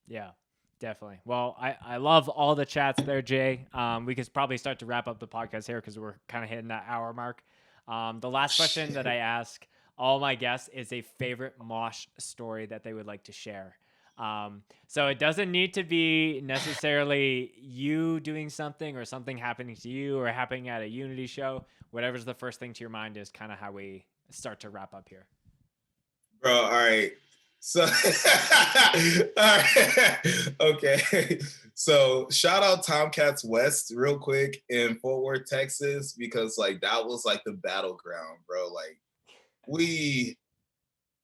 [SPEAKER 2] Yeah, definitely. Well, I love all the chats there, Jay. We could probably start to wrap up the podcast here because we're kind of hitting that hour mark. The last question that I ask all my guests is a favorite mosh story that they would like to share. So it doesn't need to be necessarily you doing something or something happening to you or happening at a Unity show. Whatever's the first thing to your mind is kind of how we start to wrap up here.
[SPEAKER 1] Bro, all right. So, okay. So, shout out Tomcats West real quick in Fort Worth, Texas, because like that was like the battleground, bro. Like we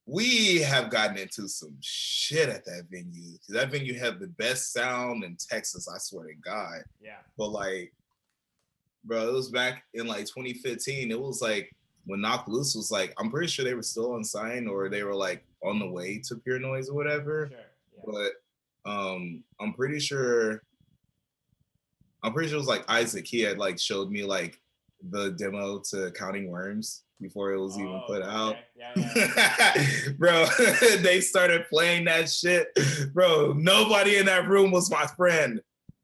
[SPEAKER 1] we have gotten into some shit at that venue. That venue had the best sound in Texas, I swear to God.
[SPEAKER 2] Yeah.
[SPEAKER 1] But like, bro, it was back in like 2015. It was like when Knock Loose was like, I'm pretty sure they were still unsigned or they were like on the way to Pure Noise or whatever.
[SPEAKER 2] Sure. Yeah.
[SPEAKER 1] But I'm pretty sure it was like Isaac. He had like showed me like the demo to Counting Worms before it was even put out.
[SPEAKER 2] Yeah.
[SPEAKER 1] Bro, they started playing that shit. Bro, nobody in that room was my friend.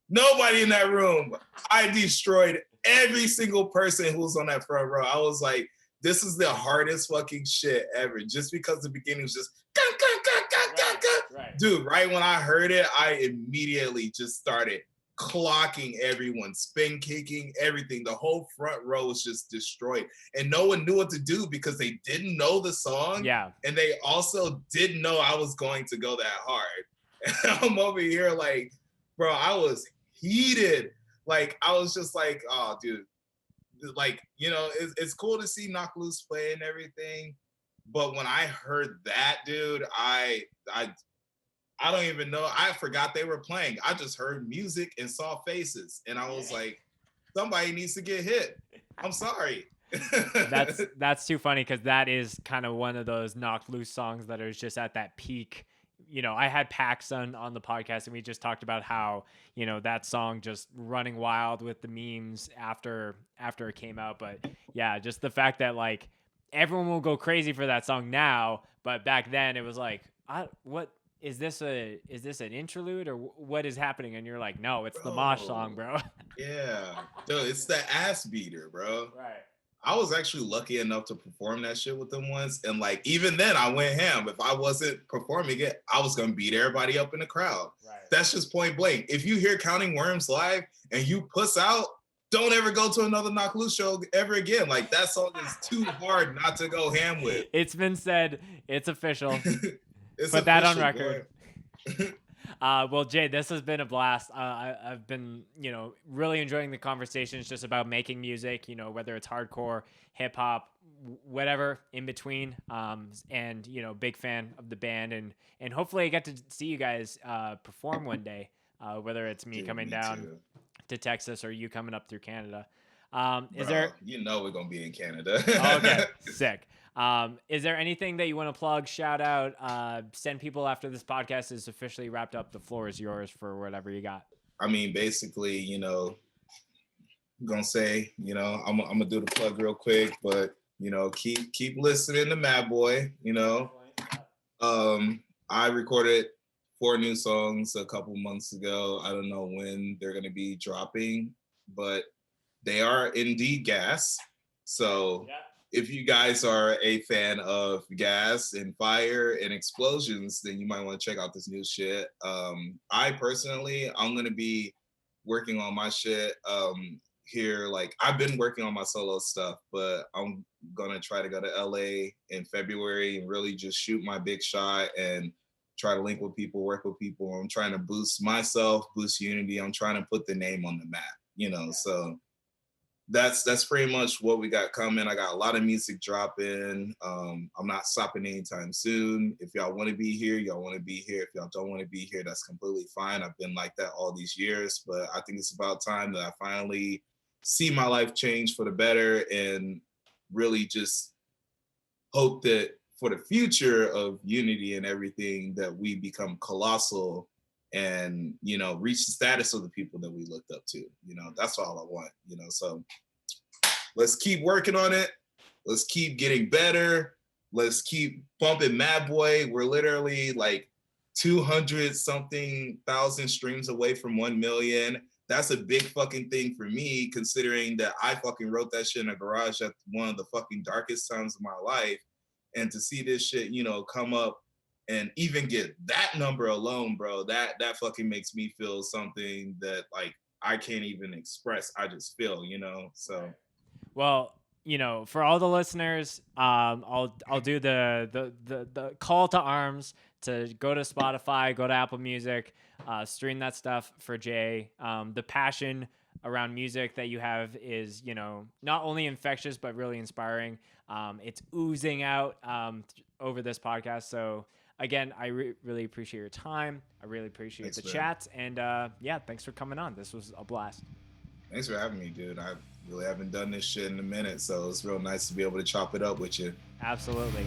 [SPEAKER 1] Nobody in that room. I destroyed every single person who was on that front row. I was like, this is the hardest fucking shit ever. Just because the beginning was just
[SPEAKER 2] Right.
[SPEAKER 1] Dude, right when I heard it, I immediately just started clocking everyone, spin kicking, everything. The whole front row was just destroyed. And no one knew what to do because they didn't know the song.
[SPEAKER 2] Yeah.
[SPEAKER 1] And they also didn't know I was going to go that hard. And I'm over here like, bro, I was heated. Like, I was just like, oh, dude. Like, it's cool to see Knock Loose play and everything. But when I heard that, dude, I don't even know. I forgot they were playing. I just heard music and saw faces. And I was like, somebody needs to get hit. I'm sorry.
[SPEAKER 2] That's too funny because that is kind of one of those Knocked Loose songs that is just at that peak. I had Paxson on the podcast and we just talked about how, that song just running wild with the memes after it came out. But yeah, just the fact that like everyone will go crazy for that song now, but back then it was like, what is this an interlude or what is happening? And you're like, no, it's the Mosh song, bro.
[SPEAKER 1] Yeah, dude, it's the ass beater, bro.
[SPEAKER 2] Right.
[SPEAKER 1] I was actually lucky enough to perform that shit with them once. And like, even then I went ham. If I wasn't performing it, I was going to beat everybody up in the crowd.
[SPEAKER 2] Right.
[SPEAKER 1] That's just point blank. If you hear Counting Worms live and you puss out, don't ever go to another Knock Loose show ever again. Like, that song is too hard not to go ham with.
[SPEAKER 2] It's been said. It's official.
[SPEAKER 1] Put
[SPEAKER 2] that on record. Well, Jay, this has been a blast. I've been, really enjoying the conversations just about making music, whether it's hardcore, hip hop, whatever in between. And, big fan of the band and hopefully I get to see you guys perform one day, whether it's me coming down to Texas or you coming up through Canada. Is there?
[SPEAKER 1] We're going to be in Canada.
[SPEAKER 2] Okay, sick. Is there anything that you want to plug, shout out, send people after this podcast is officially wrapped up? The floor is yours for whatever you got.
[SPEAKER 1] I mean, basically, I'm gonna say, I'm gonna do the plug real quick, but keep listening to Madboy. I recorded 4 new songs a couple months ago. I don't know when they're gonna be dropping, but they are indeed gas. So if you guys are a fan of gas and fire and explosions, then you might want to check out this new shit. I personally, I'm going to be working on my shit here. Like, I've been working on my solo stuff, but I'm going to try to go to LA in February and really just shoot my big shot and try to link with people, work with people. I'm trying to boost myself, boost Unity. I'm trying to put the name on the map, so that's pretty much what we got coming. I got a lot of music dropping. I'm not stopping anytime soon. If y'all want to be here, y'all want to be here. If y'all don't want to be here, that's completely fine. I've been like that all these years, but I think it's about time that I finally see my life change for the better and really just hope that for the future of Unity and everything that we become colossal and reach the status of the people that we looked up to. That's all I want. So let's keep working on it. Let's keep getting better. Let's keep bumping Madboy. We're literally like 200 something thousand streams away from 1 million. That's a big fucking thing for me, considering that I fucking wrote that shit in a garage at one of the fucking darkest times of my life. And to see this shit, come up and even get that number alone, bro, that fucking makes me feel something that like I can't even express. I just feel, so.
[SPEAKER 2] Well, you know, for all the listeners, I'll do the call to arms to go to Spotify, go to Apple Music, stream that stuff for Jay. The passion around music that you have is, you know, not only infectious but really inspiring. It's oozing out over this podcast. So again, I really appreciate your time. I really appreciate
[SPEAKER 1] Thanks,
[SPEAKER 2] the
[SPEAKER 1] man.
[SPEAKER 2] chats, and yeah, thanks for coming on. This was a blast.
[SPEAKER 1] Thanks for having me, dude. I really haven't done this shit in a minute, so it's real nice to be able to chop it up with you.
[SPEAKER 2] Absolutely.